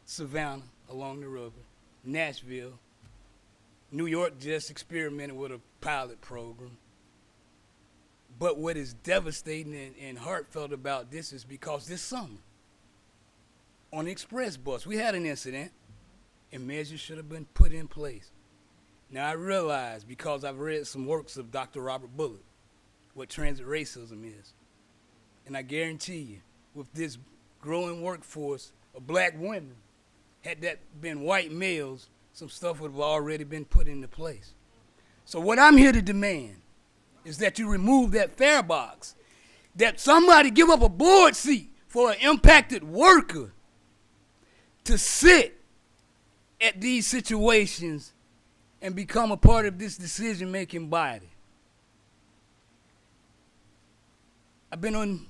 Savannah along the river, Nashville. New York just experimented with a pilot program. But what is devastating and heartfelt about this is because this summer, on the express bus, we had an incident, and measures should have been put in place. Now, I realize, because I've read some works of Dr. Robert Bullock, what transit racism is. And I guarantee you, with this growing workforce of black women, had that been white males, some stuff would have already been put into place. So what I'm here to demand is that you remove that fare box, that somebody give up a board seat for an impacted worker to sit at these situations and become a part of this decision-making body. I've been on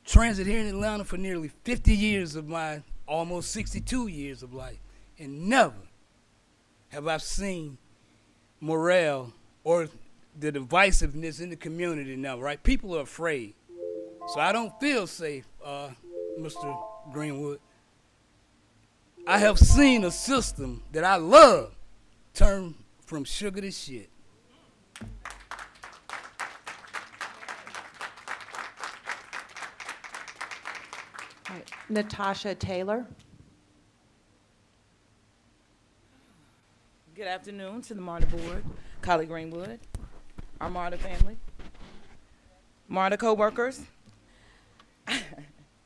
transit here in Atlanta for nearly 50 years of my almost 62 years of life, and never have I seen morale or the divisiveness in the community now, right? People are afraid. So I don't feel safe, Mr. Greenwood. I have seen a system that I love turn from sugar to shit. All right, Natasha Taylor. Good afternoon to the MARTA board, Collie Greenwood, our MARTA family, MARTA co-workers.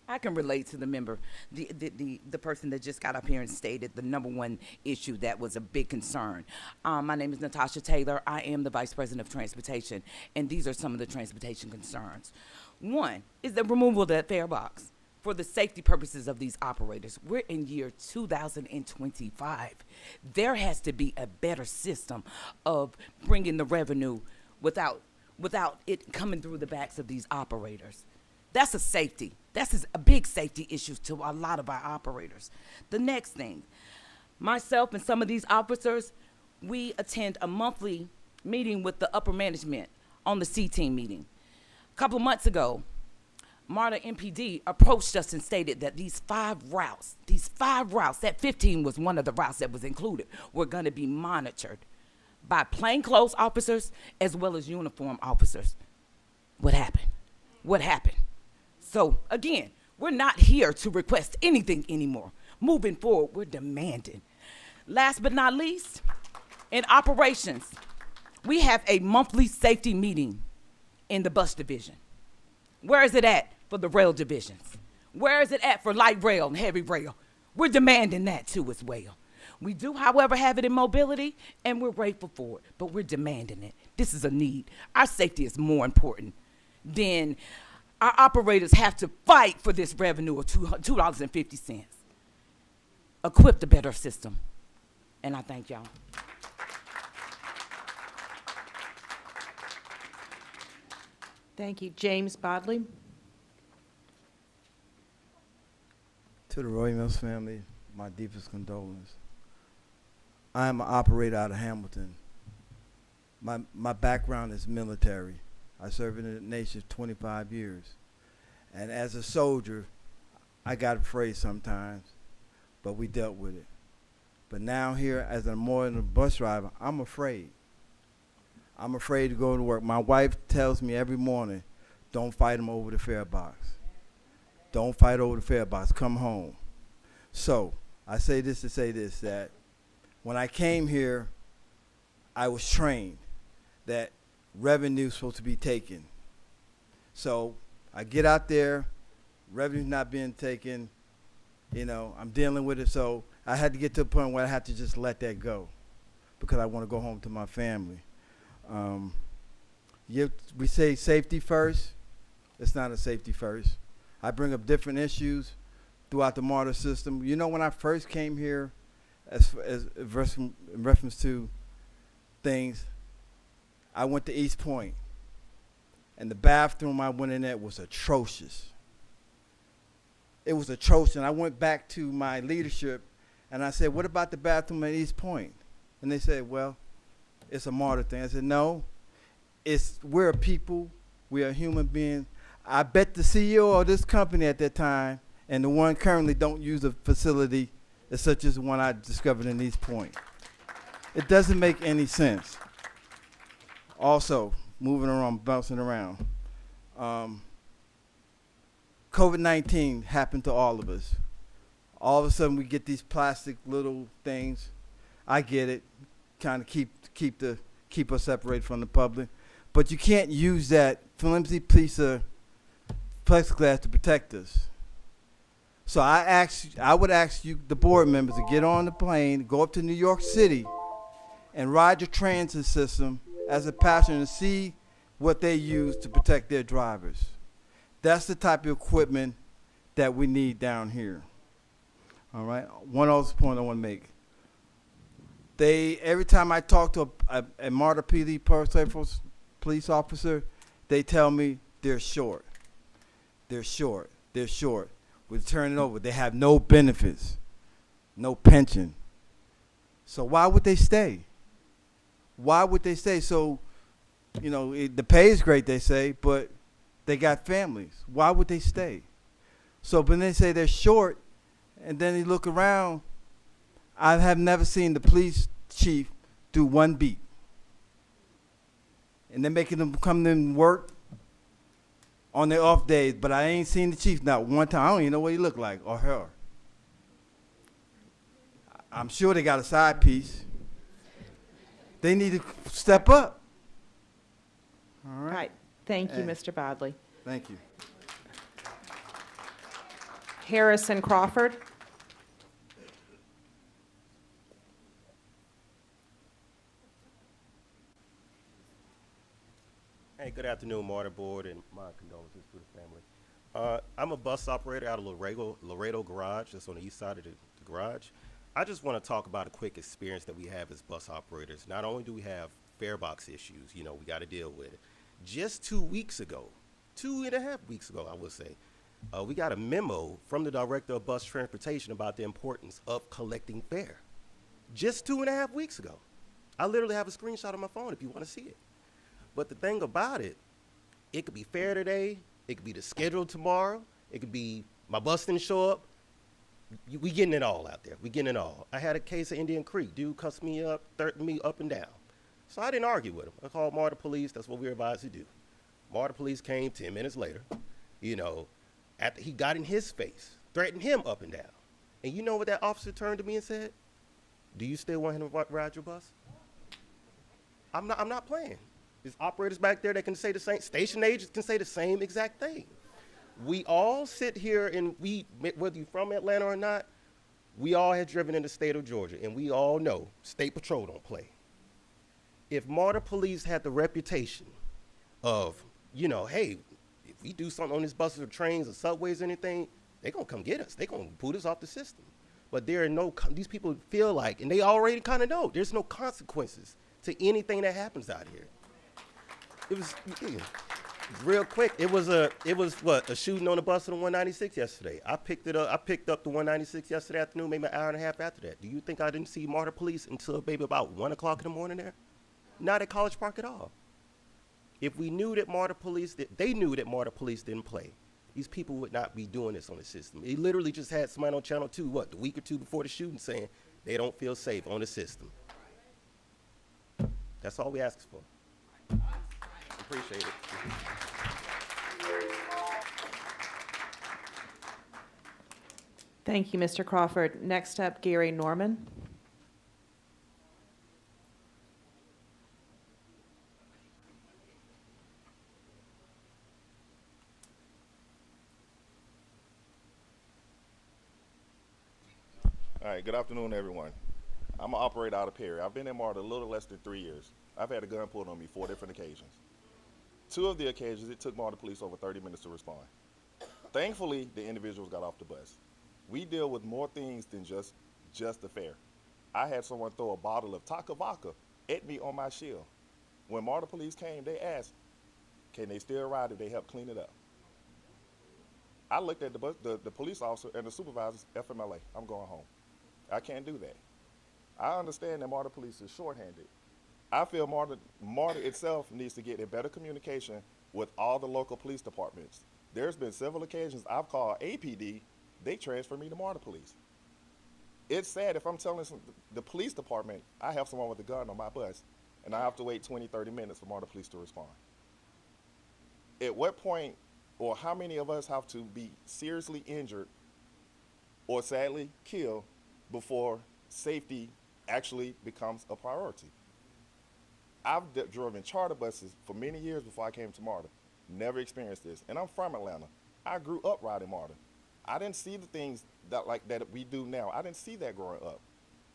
I can relate to the member, the person that just got up here and stated the number one issue that was a big concern. My name is Natasha Taylor. I am the Vice President of Transportation, and these are some of the transportation concerns. One is the removal of that fare box for the safety purposes of these operators. We're in year 2025. There has to be a better system of bringing the revenue without it coming through the backs of these operators. That's a safety. That's a big safety issue to a lot of our operators. The next thing, myself and some of these officers, we attend a monthly meeting with the upper management on the C-team meeting. A couple of months ago, MARTA MPD approached us and stated that these five routes, that 15 was one of the routes that was included, were going to be monitored by plainclothes officers as well as uniform officers. What happened? What happened? So, again, we're not here to request anything anymore. Moving forward, we're demanding. Last but not least, in operations, we have a monthly safety meeting in the bus division. Where is it at for the rail divisions? Where is it at for light rail and heavy rail? We're demanding that too as well. We do, however, have it in mobility, and we're grateful for it, but we're demanding it. This is a need. Our safety is more important than our operators have to fight for this revenue of $2.50. Equip a better system. And I thank y'all. Thank you. James Bodley. To the Roy Mills family, my deepest condolences. I am an operator out of Hamilton. My background is military. I served in the nation 25 years. And as a soldier, I got afraid sometimes, but we dealt with it. But now here, as a more than a bus driver, I'm afraid. I'm afraid to go to work. My wife tells me every morning, don't fight them over the fare box. Don't fight over the fare box. Come home. So I say this to say this, that when I came here, I was trained that revenue is supposed to be taken. So I get out there, revenue's not being taken, you know, I'm dealing with it. So I had to get to a point where I had to just let that go because I want to go home to my family. We say safety first. It's not a safety first. I bring up different issues throughout the MARTA system. You know, when I first came here, in reference to things, I went to East Point, and the bathroom I went in at was atrocious. It was atrocious. And I went back to my leadership, and I said, what about the bathroom at East Point? And they said, well, it's a MARTA thing. I said, no, we're a people. We are human beings. I bet the CEO of this company at that time and the one currently don't use a facility as such as the one I discovered in East Point. It doesn't make any sense. Also, moving around, bouncing around. COVID-19 happened to all of us. All of a sudden we get these plastic little things. I get it, kind of keep us separated from the public. But you can't use that flimsy piece of plexiglass to protect us. So I would ask you, the board members, to get on the plane, go up to New York City, and ride the transit system as a passenger and see what they use to protect their drivers. That's the type of equipment that we need down here. All right. One other point I want to make. Every time I talk to a MARTA PD police officer, they tell me they're short. They're short. They're short. We turn it over. They have no benefits, no pension. So why would they stay? Why would they stay? So, you know, the pay is great, they say, but they got families. Why would they stay? So when they say they're short, and then you look around, I have never seen the police chief do one beat. And they're making them come in work on their off days, but I ain't seen the chief not one time. I don't even know what he looked like or her. I'm sure they got a side piece. They need to step up. All right. All right. Thank you, Mr. Bodley. Thank you. Harrison Crawford. Hey, good afternoon, MARTA board, and my condolences to the family. I'm a bus operator out of Laredo Garage, that's on the east side of the garage. I just want to talk about a quick experience that we have as bus operators. Not only do we have fare box issues, you know, we got to deal with it. Just 2 weeks ago, 2.5 weeks ago, I would say, we got a memo from the director of bus transportation about the importance of collecting fare. Just 2.5 weeks ago. I literally have a screenshot on my phone if you want to see it. But the thing about it, it could be fare today, it could be the schedule tomorrow, it could be my bus didn't show up. We getting it all out there. We getting it all. I had a case of Indian Creek. Dude cussed me up, threatened me up and down. So I didn't argue with him. I called MARTA police. That's what we're advised to do. MARTA police came 10 minutes later, you know, after he got in his face, threatened him up and down. And you know what that officer turned to me and said? Do you still want him to ride your bus? I'm not playing. There's operators back there that can say the same, station agents can say the same exact thing. We all sit here and whether you're from Atlanta or not, we all have driven in the state of Georgia, and we all know State Patrol don't play. If MARTA police had the reputation of, you know, hey, if we do something on these buses or trains or subways or anything, they're going to come get us. They're going to boot us off the system. But there are these people feel like, and they already kind of know, there's no consequences to anything that happens out here. It was real quick. It was a shooting on the bus on the 196 yesterday. I picked up the 196 yesterday afternoon, maybe an hour and a half after that. Do you think I didn't see MARTA police until maybe about 1 o'clock in the morning there? Not at College Park at all. If we knew that MARTA police, they knew that MARTA police didn't play, these people would not be doing this on the system. He literally just had somebody on Channel 2, the week or two before the shooting saying they don't feel safe on the system. That's all we ask for. Appreciate it. Thank you, Mr. Crawford. Next up, Gary Norman. All right, good afternoon, everyone. I'm an operator out of Perry. I've been in MARTA a little less than 3 years. I've had a gun pulled on me 4 different occasions. 2 of the occasions, it took MARTA police over 30 minutes to respond. Thankfully, the individuals got off the bus. We deal with more things than just the fare. I had someone throw a bottle of Taka Vodka at me on my shield. When MARTA police came, they asked, can they still ride if they help clean it up? I looked at the police officer and the supervisors, FMLA, I'm going home. I can't do that. I understand that MARTA police is shorthanded. I feel MARTA itself needs to get in better communication with all the local police departments. There's been several occasions I've called APD, they transfer me to MARTA police. It's sad if I'm telling the police department I have someone with a gun on my bus and I have to wait 20, 30 minutes for MARTA police to respond. At what point, or how many of us have to be seriously injured or sadly killed before safety actually becomes a priority? I've driven charter buses for many years before I came to MARTA. Never experienced this. And I'm from Atlanta. I grew up riding MARTA. I didn't see the things that we do now. I didn't see that growing up.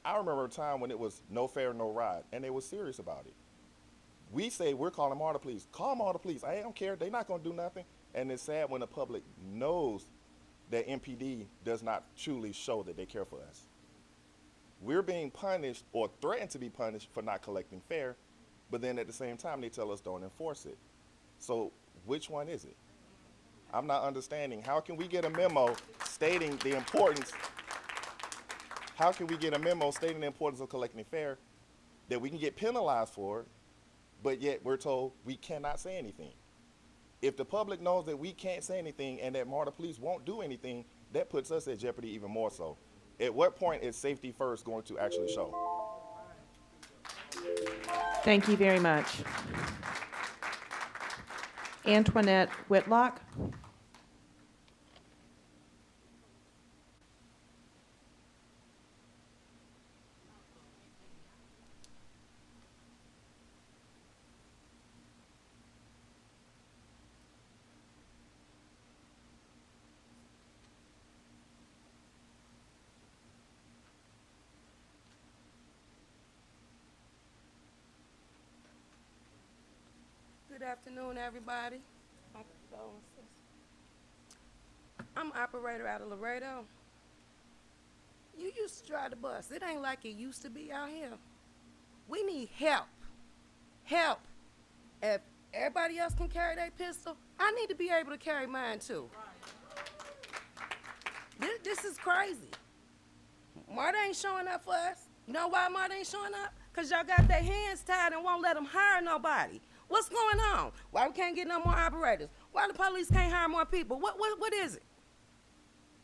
I remember a time when it was no fare, no ride, and they were serious about it. We say we're calling MARTA police. Call MARTA police. I don't care. They're not going to do nothing. And it's sad when the public knows that MPD does not truly show that they care for us. We're being punished or threatened to be punished for not collecting fare, but then at the same time they tell us don't enforce it. So which one is it? I'm not understanding. How can we get a memo stating the importance? How can we get a memo stating the importance of collecting fare that we can get penalized for, but yet we're told we cannot say anything? If the public knows that we can't say anything and that MARTA police won't do anything, that puts us at jeopardy even more so. At what point is safety first going to actually show? Thank you very much. Antoinette Whitlock. Good afternoon, everybody. I'm operator out of Laredo. You used to drive the bus. It ain't like it used to be out here. We need help. Help. If everybody else can carry their pistol, I need to be able to carry mine too. This is crazy. MARTA ain't showing up for us. You know why MARTA ain't showing up? Because y'all got their hands tied and won't let them hire nobody. What's going on? Why we can't get no more operators? Why the police can't hire more people? What is it?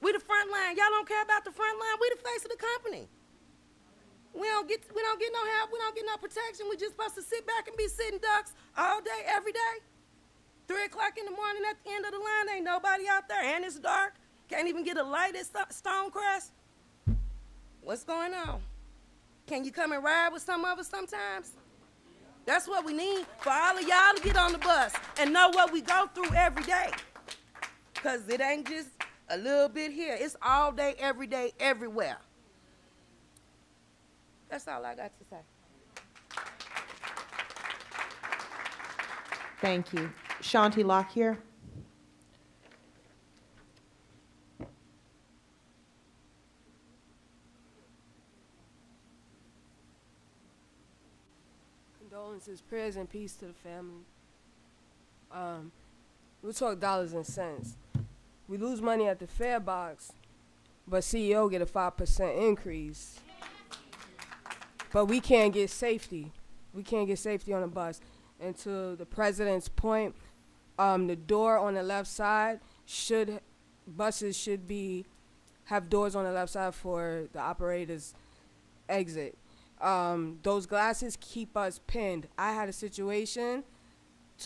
We the front line. Y'all don't care about the front line. We the face of the company. We don't get no help. We don't get no protection. We just supposed to sit back and be sitting ducks all day, every day. 3 o'clock in the morning at the end of the line, ain't nobody out there, and it's dark. Can't even get a light at Stonecrest. What's going on? Can you come and ride with some of us sometimes? That's what we need for all of y'all to get on the bus and know what we go through every day. Because it ain't just a little bit here. It's all day, every day, everywhere. That's all I got to say. Thank you. Shanti Lockyer. Condolences, prayers, and peace to the family. We'll talk dollars and cents. We lose money at the fare box, but CEO get a 5% increase. But we can't get safety. We can't get safety on the bus. And to the president's point, the door on the left side buses should have doors on the left side for the operator's exit. Those glasses keep us pinned. I had a situation,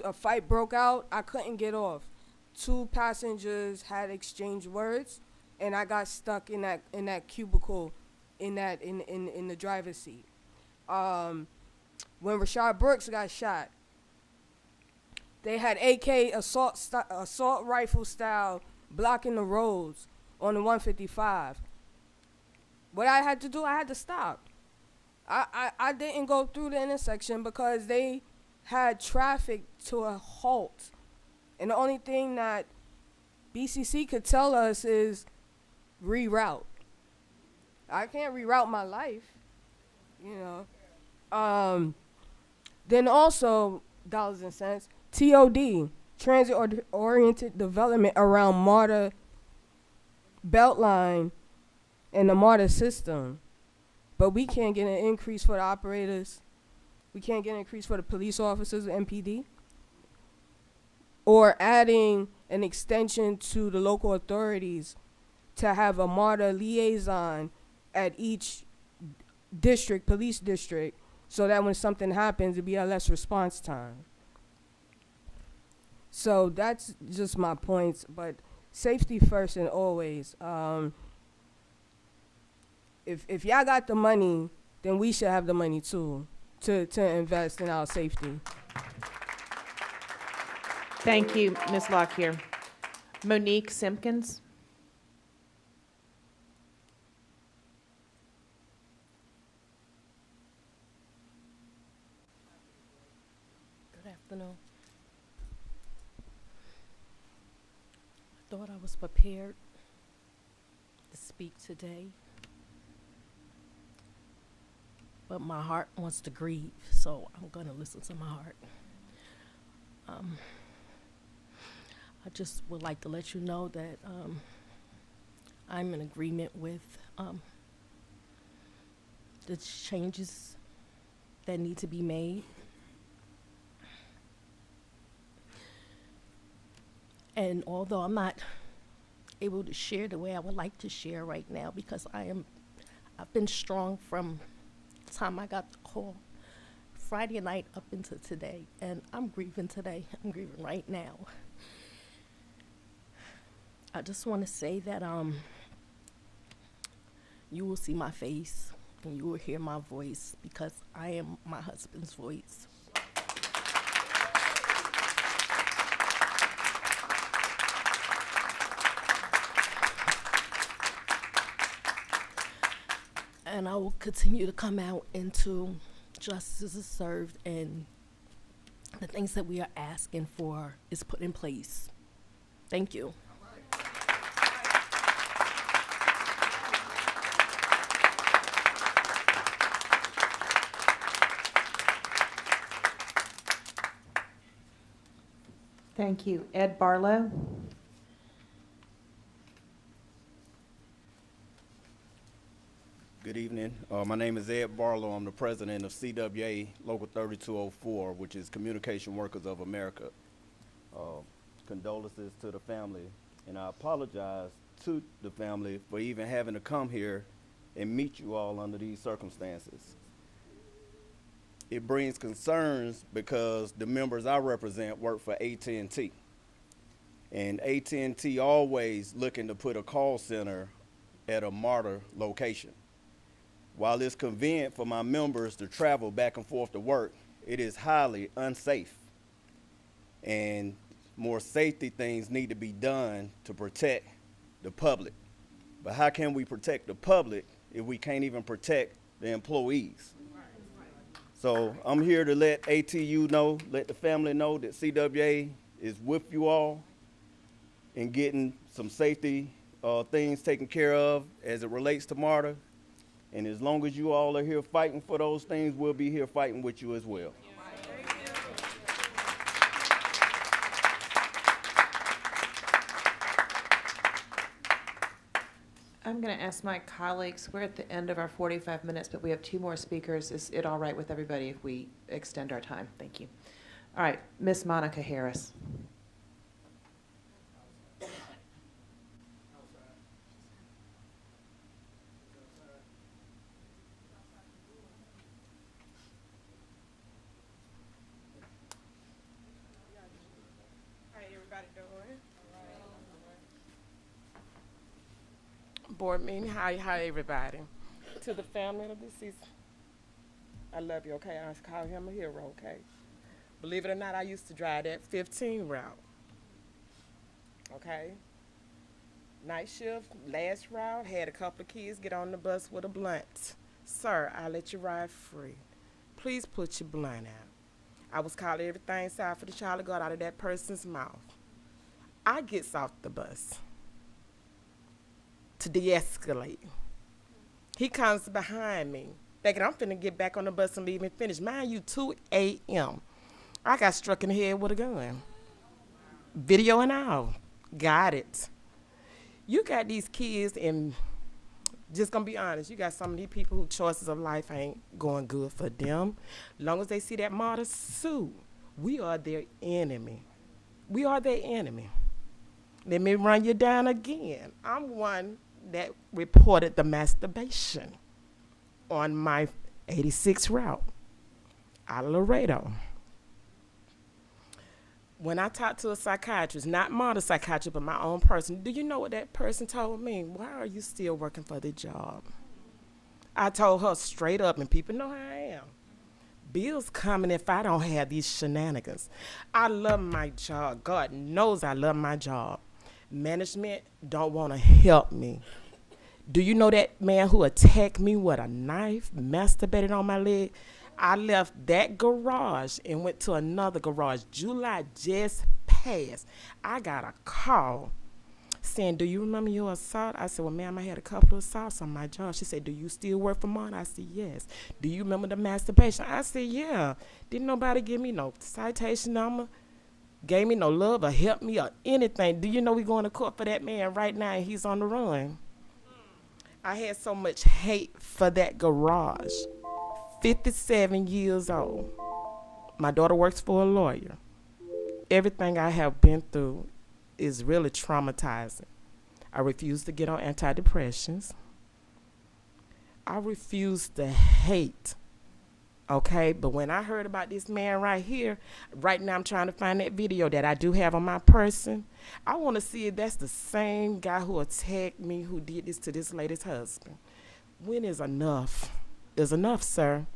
a fight broke out, I couldn't get off. 2 passengers had exchanged words, and I got stuck in that cubicle, in the driver's seat. When Rashad Brooks got shot, they had AK assault rifle style blocking the roads on the 155. What I had to do, I had to stop. I didn't go through the intersection because they had traffic to a halt. And the only thing that BCC could tell us is reroute. I can't reroute my life, you know. Then also, dollars and cents, TOD, transit-oriented development around MARTA Beltline and the MARTA system. But we can't get an increase for the operators. We can't get an increase for the police officers, MPD. Or adding an extension to the local authorities to have a MARTA liaison at each district, police district, so that when something happens, it'd be a less response time. So that's just my points, but safety first and always. If y'all got the money, then we should have the money too to invest in our safety. Thank you, Ms. Lockyer. Monique Simpkins. Good afternoon. I thought I was prepared to speak today, but my heart wants to grieve, so I'm going to listen to my heart. I just would like to let you know that I'm in agreement with the changes that need to be made. And although I'm not able to share the way I would like to share right now, because I've been strong from the time I got the call Friday night up into today, and I'm grieving today. I'm grieving right now. I just want to say that you will see my face and you will hear my voice, because I am my husband's voice. And I will continue to come out into justice is served, and the things that we are asking for is put in place. Thank you. Thank you. Ed Barlow. Good evening. My name is Ed Barlow. I'm the president of CWA Local 3204, which is Communication Workers of America. Condolences to the family, and I apologize to the family for even having to come here and meet you all under these circumstances. It brings concerns because the members I represent work for AT&T. And AT&T always looking to put a call center at a MARTA location. While it's convenient for my members to travel back and forth to work, it is highly unsafe. And more safety things need to be done to protect the public. But how can we protect the public if we can't even protect the employees? So I'm here to let ATU know, let the family know that CWA is with you all in getting some safety things taken care of as it relates to MARTA. And as long as you all are here fighting for those things, we'll be here fighting with you as well. I'm going to ask my colleagues, we're at the end of our 45 minutes, but we have 2 more speakers. Is it all right with everybody if we extend our time? Thank you. All right, Miss Monica Harris. Board meeting, hi everybody. To the family of the deceased, I love you, okay? I call him a hero, okay? Believe it or not, I used to drive that 15 route, okay? Night shift, last route, had a couple of kids get on the bus with a blunt. Sir, I'll let you ride free. Please put your blunt out. I was calling everything sorry for the child of God out of that person's mouth. I gets off the bus to de-escalate. He comes behind me, thinking I'm finna get back on the bus and leave and finish. Mind you, 2 a.m. I got struck in the head with a gun. Video and all. Got it. You got these kids, and just gonna be honest, you got some of these people whose choices of life ain't going good for them. Long as they see that MARTA suit, we are their enemy. We are their enemy. Let me run you down again. I'm one that reported the masturbation on my 86 route out of Laredo. When I talked to a psychiatrist, not MARTA psychiatrist, but my own person, do you know what that person told me? Why are you still working for the job? I told her straight up, and people know how I am. Bills coming if I don't have these shenanigans. I love my job. God knows I love my job. Management don't want to help me. Do you know that man who attacked me with a knife, masturbated on my leg? I left that garage and went to another garage. July just passed. I got a call saying, do you remember your assault? I said, well, ma'am, I had a couple of assaults on my job. She said, do you still work for MARTA? I said, yes. Do you remember the masturbation? I said, yeah. Didn't nobody give me no citation number, gave me no love or help me or anything. Do you know we going to court for that man right now and he's on the run? I had so much hate for that garage. 57 years old. My daughter works for a lawyer. Everything I have been through is really traumatizing. I refuse to get on antidepressants. I refuse to hate. Okay, but when I heard about this man right here, right now I'm trying to find that video that I do have on my person. I want to see if that's the same guy who attacked me, who did this to this lady's husband. When is enough? Is enough, sir.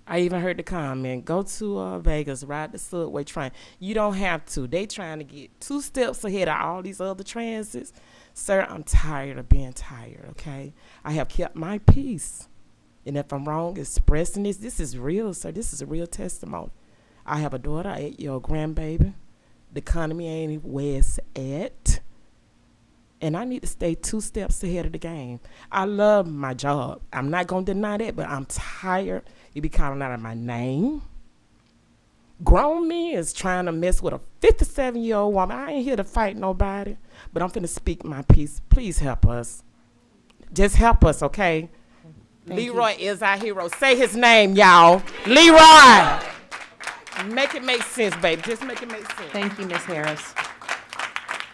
I even heard the comment, go to Vegas, ride the subway train. You don't have to. They trying to get 2 steps ahead of all these other transits. Sir, I'm tired of being tired, okay? I have kept my peace. And if I'm wrong expressing this is real, sir. This is a real testimony. I have a daughter, an 8-year-old grandbaby. The economy ain't where it's at. And I need to stay 2 steps ahead of the game. I love my job. I'm not going to deny that, but I'm tired. You be calling out of my name. Grown men is trying to mess with a 57-year-old woman. I ain't here to fight nobody, but I'm finna speak my piece. Please help us. Just help us, okay? Leroy is our hero. Say his name, y'all. Leroy. Make it make sense, baby. Just make it make sense. Thank you, Ms. Harris.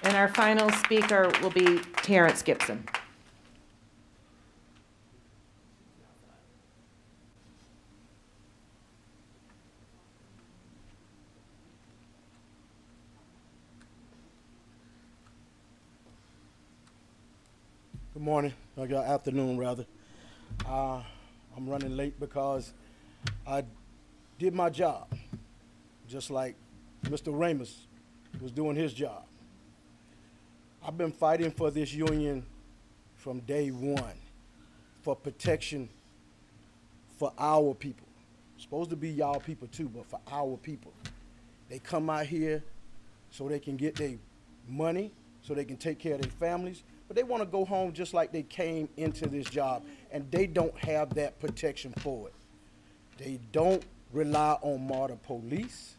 And our final speaker will be Terrence Gibson. Good morning, or good afternoon rather. I'm running late because I did my job, just like Mr. Ramos was doing his job. I've been fighting for this union from day one, for protection for our people. Supposed to be y'all people too, but for our people. They come out here so they can get their money, so they can take care of their families, but they want to go home just like they came into this job, and they don't have that protection for it. They don't rely on MARTA police.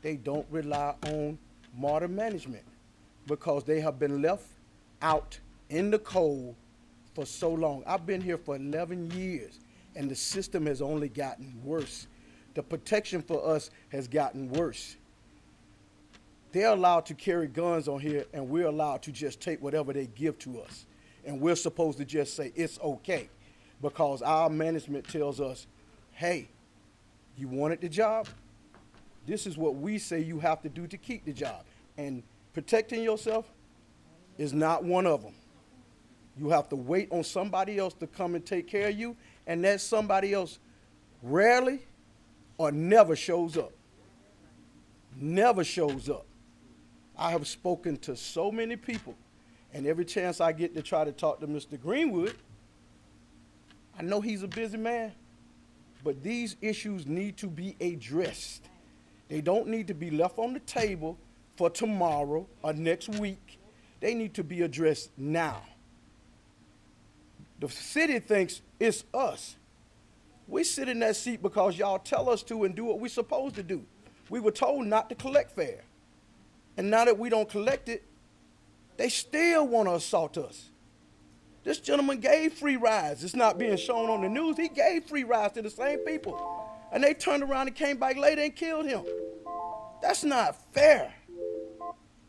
They don't rely on MARTA management because they have been left out in the cold for so long. I've been here for 11 years, and the system has only gotten worse. The protection for us has gotten worse. They're allowed to carry guns on here, and we're allowed to just take whatever they give to us. And we're supposed to just say it's okay because our management tells us, hey, you wanted the job? This is what we say you have to do to keep the job. And protecting yourself is not one of them. You have to wait on somebody else to come and take care of you, and that somebody else rarely or never shows up. Never shows up. I have spoken to so many people, and every chance I get to try to talk to Mr. Greenwood, I know he's a busy man, but these issues need to be addressed. They don't need to be left on the table for tomorrow or next week. They need to be addressed now. The city thinks it's us. We sit in that seat because y'all tell us to and do what we're supposed to do. We were told not to collect fare. And now that we don't collect it, they still want to assault us. This gentleman gave free rides. It's not being shown on the news. He gave free rides to the same people. And they turned around and came back later and killed him. That's not fair.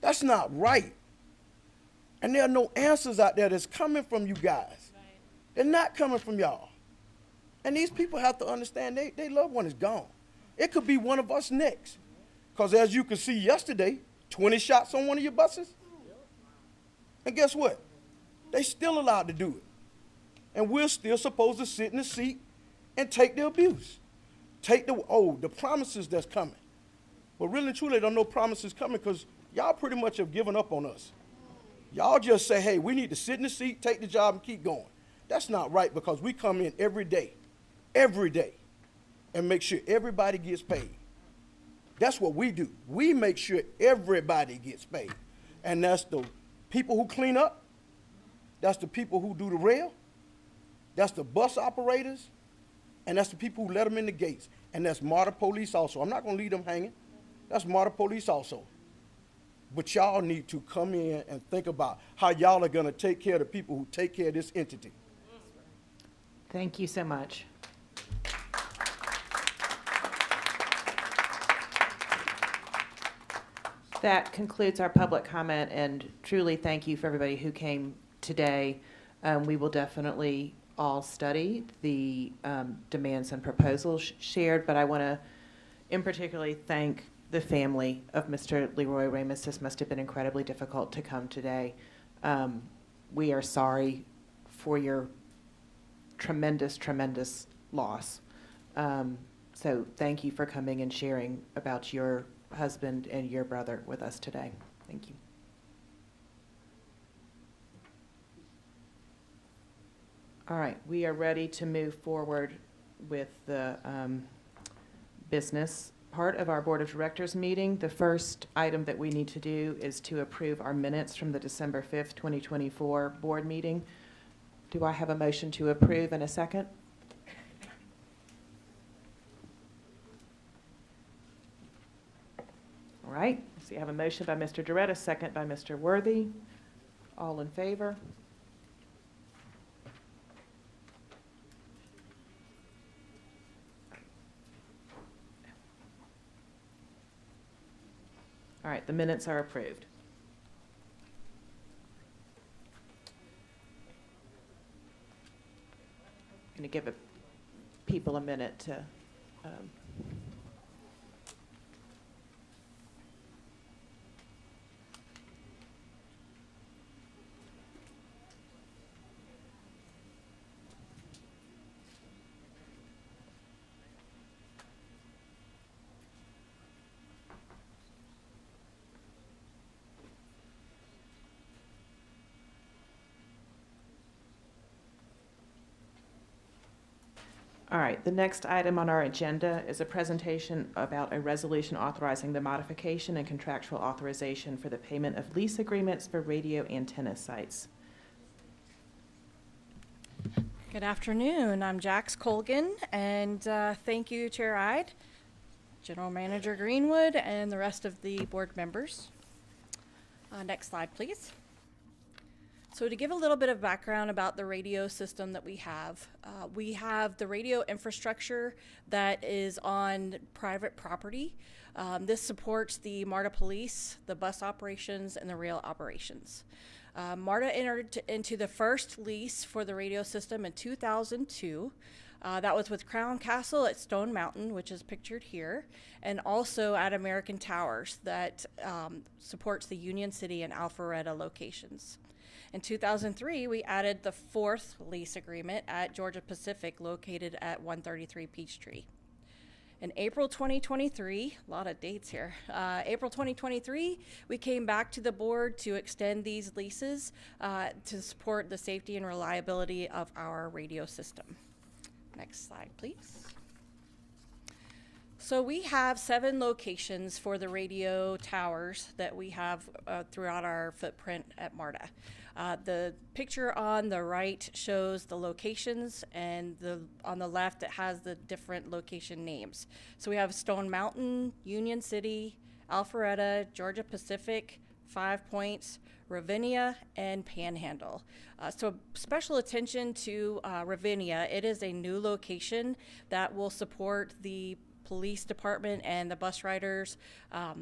That's not right. And there are no answers out there that's coming from you guys. They're not coming from y'all. And these people have to understand their loved one is gone. It could be one of us next. Because as you could see yesterday, 20 shots on one of your buses. And guess what? They still allowed to do it. And we're still supposed to sit in the seat and take the abuse. Take the promises that's coming. But really and truly, there don't know promises coming because y'all pretty much have given up on us. Y'all just say, hey, we need to sit in the seat, take the job, and keep going. That's not right because we come in every day, and make sure everybody gets paid. That's what we do. We make sure everybody gets paid. And that's the people who clean up. That's the people who do the rail. That's the bus operators. And that's the people who let them in the gates. And that's MARTA police also. I'm not going to leave them hanging. That's MARTA police also. But y'all need to come in and think about how y'all are going to take care of the people who take care of this entity. Thank you so much. That concludes our public comment, and truly thank you for everybody who came today. We will definitely all study the demands and proposals shared, but I want to in particularly thank the family of Mr. Leroy Ramos. This must have been incredibly difficult to come today. We are sorry for your tremendous, tremendous loss. So thank you for coming and sharing about your husband and your brother with us today. Thank you. All right, we are ready to move forward with the business part of our Board of Directors meeting. The first item that we need to do is to approve our minutes from the December 5th, 2024 board meeting. Do I have a motion to approve in a second? All right, so you have a motion by Mr. Durrett, a second by Mr. Worthy. All in favor? All right, the minutes are approved. I'm going to give people a minute to All right, the next item on our agenda is a presentation about a resolution authorizing the modification and contractual authorization for the payment of lease agreements for radio antenna sites. Good afternoon. I'm Jax Colgan, and thank you, Chair Ide, General Manager Greenwood, and the rest of the board members. Next slide, please. So to give a little bit of background about the radio system that we have the radio infrastructure that is on private property. This supports the MARTA police, the bus operations, and the rail operations. MARTA entered into the first lease for the radio system in 2002. That was with Crown Castle at Stone Mountain, which is pictured here, and also at American Towers that supports the Union City and Alpharetta locations. In 2003, we added the fourth lease agreement at Georgia Pacific, located at 133 Peachtree. In April 2023, a lot of dates here, April 2023, we came back to the board to extend these leases to support the safety and reliability of our radio system. Next slide, please. So we have 7 locations for the radio towers that we have throughout our footprint at MARTA. The picture on the right shows the locations, and on the left it has the different location names. So we have Stone Mountain, Union City, Alpharetta, Georgia Pacific, 5 Points, Ravinia, and Panhandle. So special attention to Ravinia. It is a new location that will support the police department and the bus drivers, to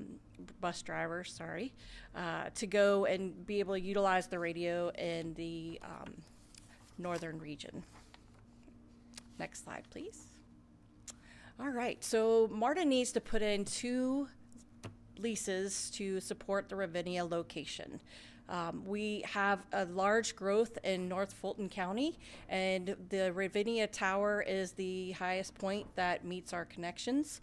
go and be able to utilize the radio in the northern region. Next slide, please. All right, so MARTA needs to put in 2 leases to support the Ravinia location. We have a large growth in North Fulton County, and the Ravinia Tower is the highest point that meets our connections.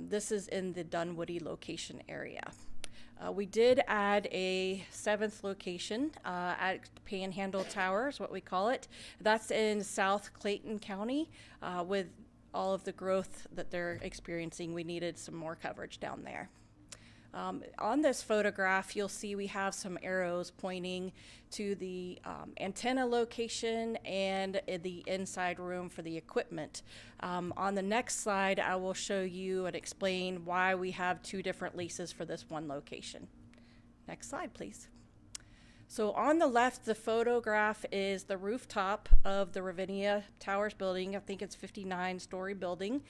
This is in the Dunwoody location area. We did add a 7th location at Panhandle Tower, is what we call it. That's in South Clayton County. With all of the growth that they're experiencing, we needed some more coverage down there. On this photograph, you'll see we have some arrows pointing to the antenna location and the inside room for the equipment. On the next slide, I will show you and explain why we have 2 different leases for this one location. Next slide, please. So on the left, the photograph is the rooftop of the Ravinia Towers building. I think it's 59-story building.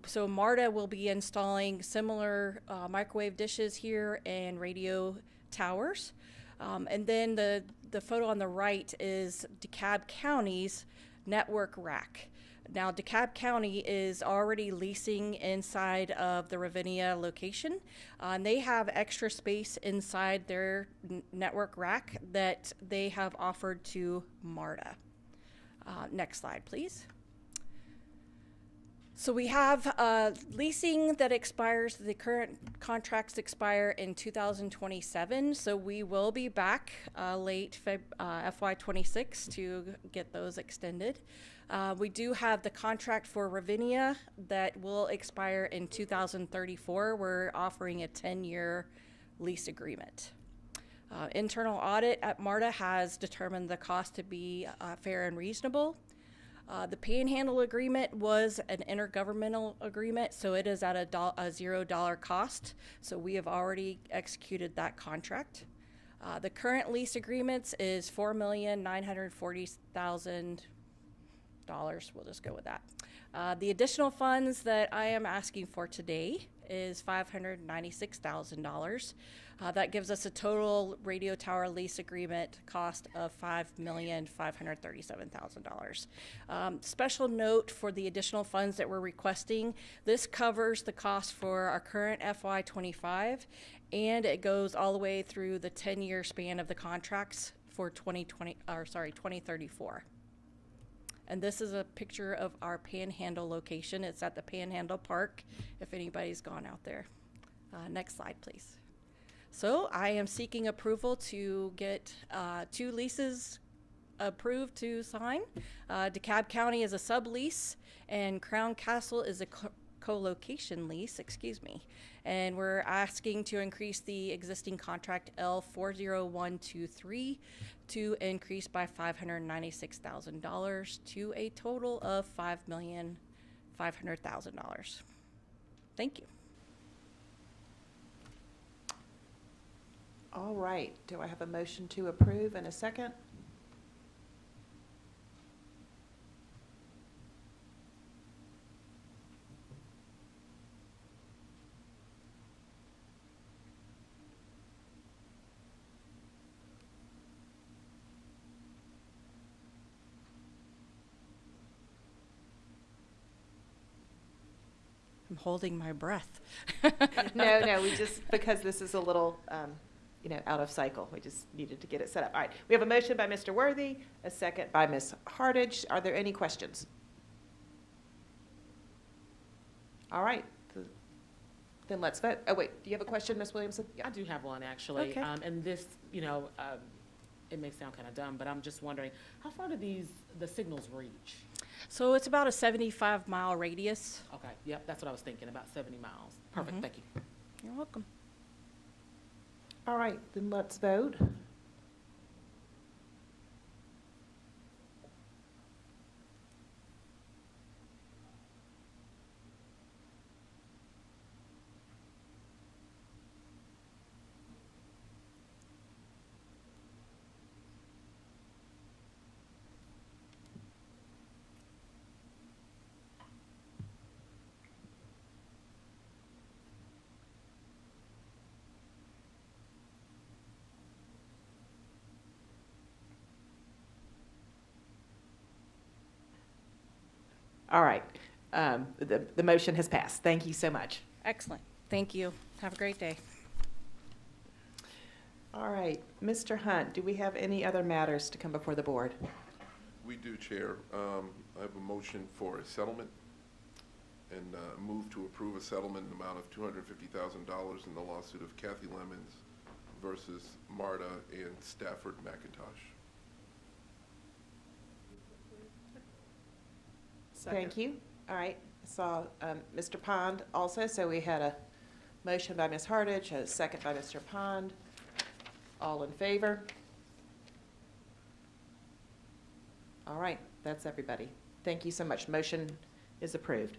So MARTA will be installing similar microwave dishes here and radio towers. And then the photo on the right is DeKalb County's network rack. Now, DeKalb County is already leasing inside of the Ravinia location. And they have extra space inside their network rack that they have offered to MARTA. Next slide, please. So we have leasing that expires, the current contracts expire in 2027. So we will be back late FY26 to get those extended. We do have the contract for Ravinia that will expire in 2034. We're offering a 10-year lease agreement. Internal audit at MARTA has determined the cost to be fair and reasonable. The Panhandle agreement was an intergovernmental agreement, so it is at a $0 cost. So we have already executed that contract. The current lease agreements is $4,940,000. We'll just go with that. The additional funds that I am asking for today is $596,000. That gives us a total radio tower lease agreement cost of $5,537,000. Special note for the additional funds that we're requesting, this covers the cost for our current FY25, and it goes all the way through the 10-year span of the contracts for 2034. And this is a picture of our Panhandle location. It's at the Panhandle Park, if anybody's gone out there. Next slide, please. So I am seeking approval to get 2 leases approved to sign. DeKalb County is a sublease, and Crown Castle is a co-location lease, and we're asking to increase the existing contract L40123 to increase by $596,000 to a total of $5,500,000. Thank you. All right, do I have a motion to approve and a second? I'm holding my breath. No, we just, because this is a little, out of cycle, we just needed to get it set up. All right, we have a motion by Mr. Worthy, a second by Ms. Hartage. Are there any questions? All right, then let's vote. Oh, wait, do you have a question, Ms. Williamson? I do have one, actually. Okay. And this, it may sound kind of dumb, but I'm just wondering, how far do the signals reach? So it's about a 75-mile radius. Okay, yep, that's what I was thinking, about 70 miles. Perfect, Mhm. thank you. You're welcome. All right, then let's vote. All right, the motion has passed. Thank you so much. Excellent. Thank you. Have a great day. All right, Mr. Hunt, do we have any other matters to come before the board? We do, Chair. I have a motion for a settlement and move to approve a settlement in the amount of $250,000 in the lawsuit of Kathy Lemons versus MARTA and Stafford McIntosh. Thank you. All right, I saw Mr. Pond also, so we had a motion by Ms. Hardage, a second by Mr. Pond. All in favor? All right, that's everybody. Thank you so much. Motion is approved.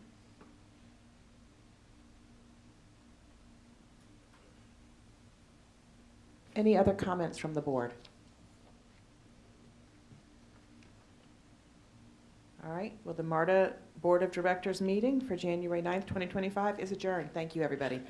Any other comments from the board? All right, well, the MARTA Board of Directors meeting for January 9th, 2025 is adjourned. Thank you, everybody.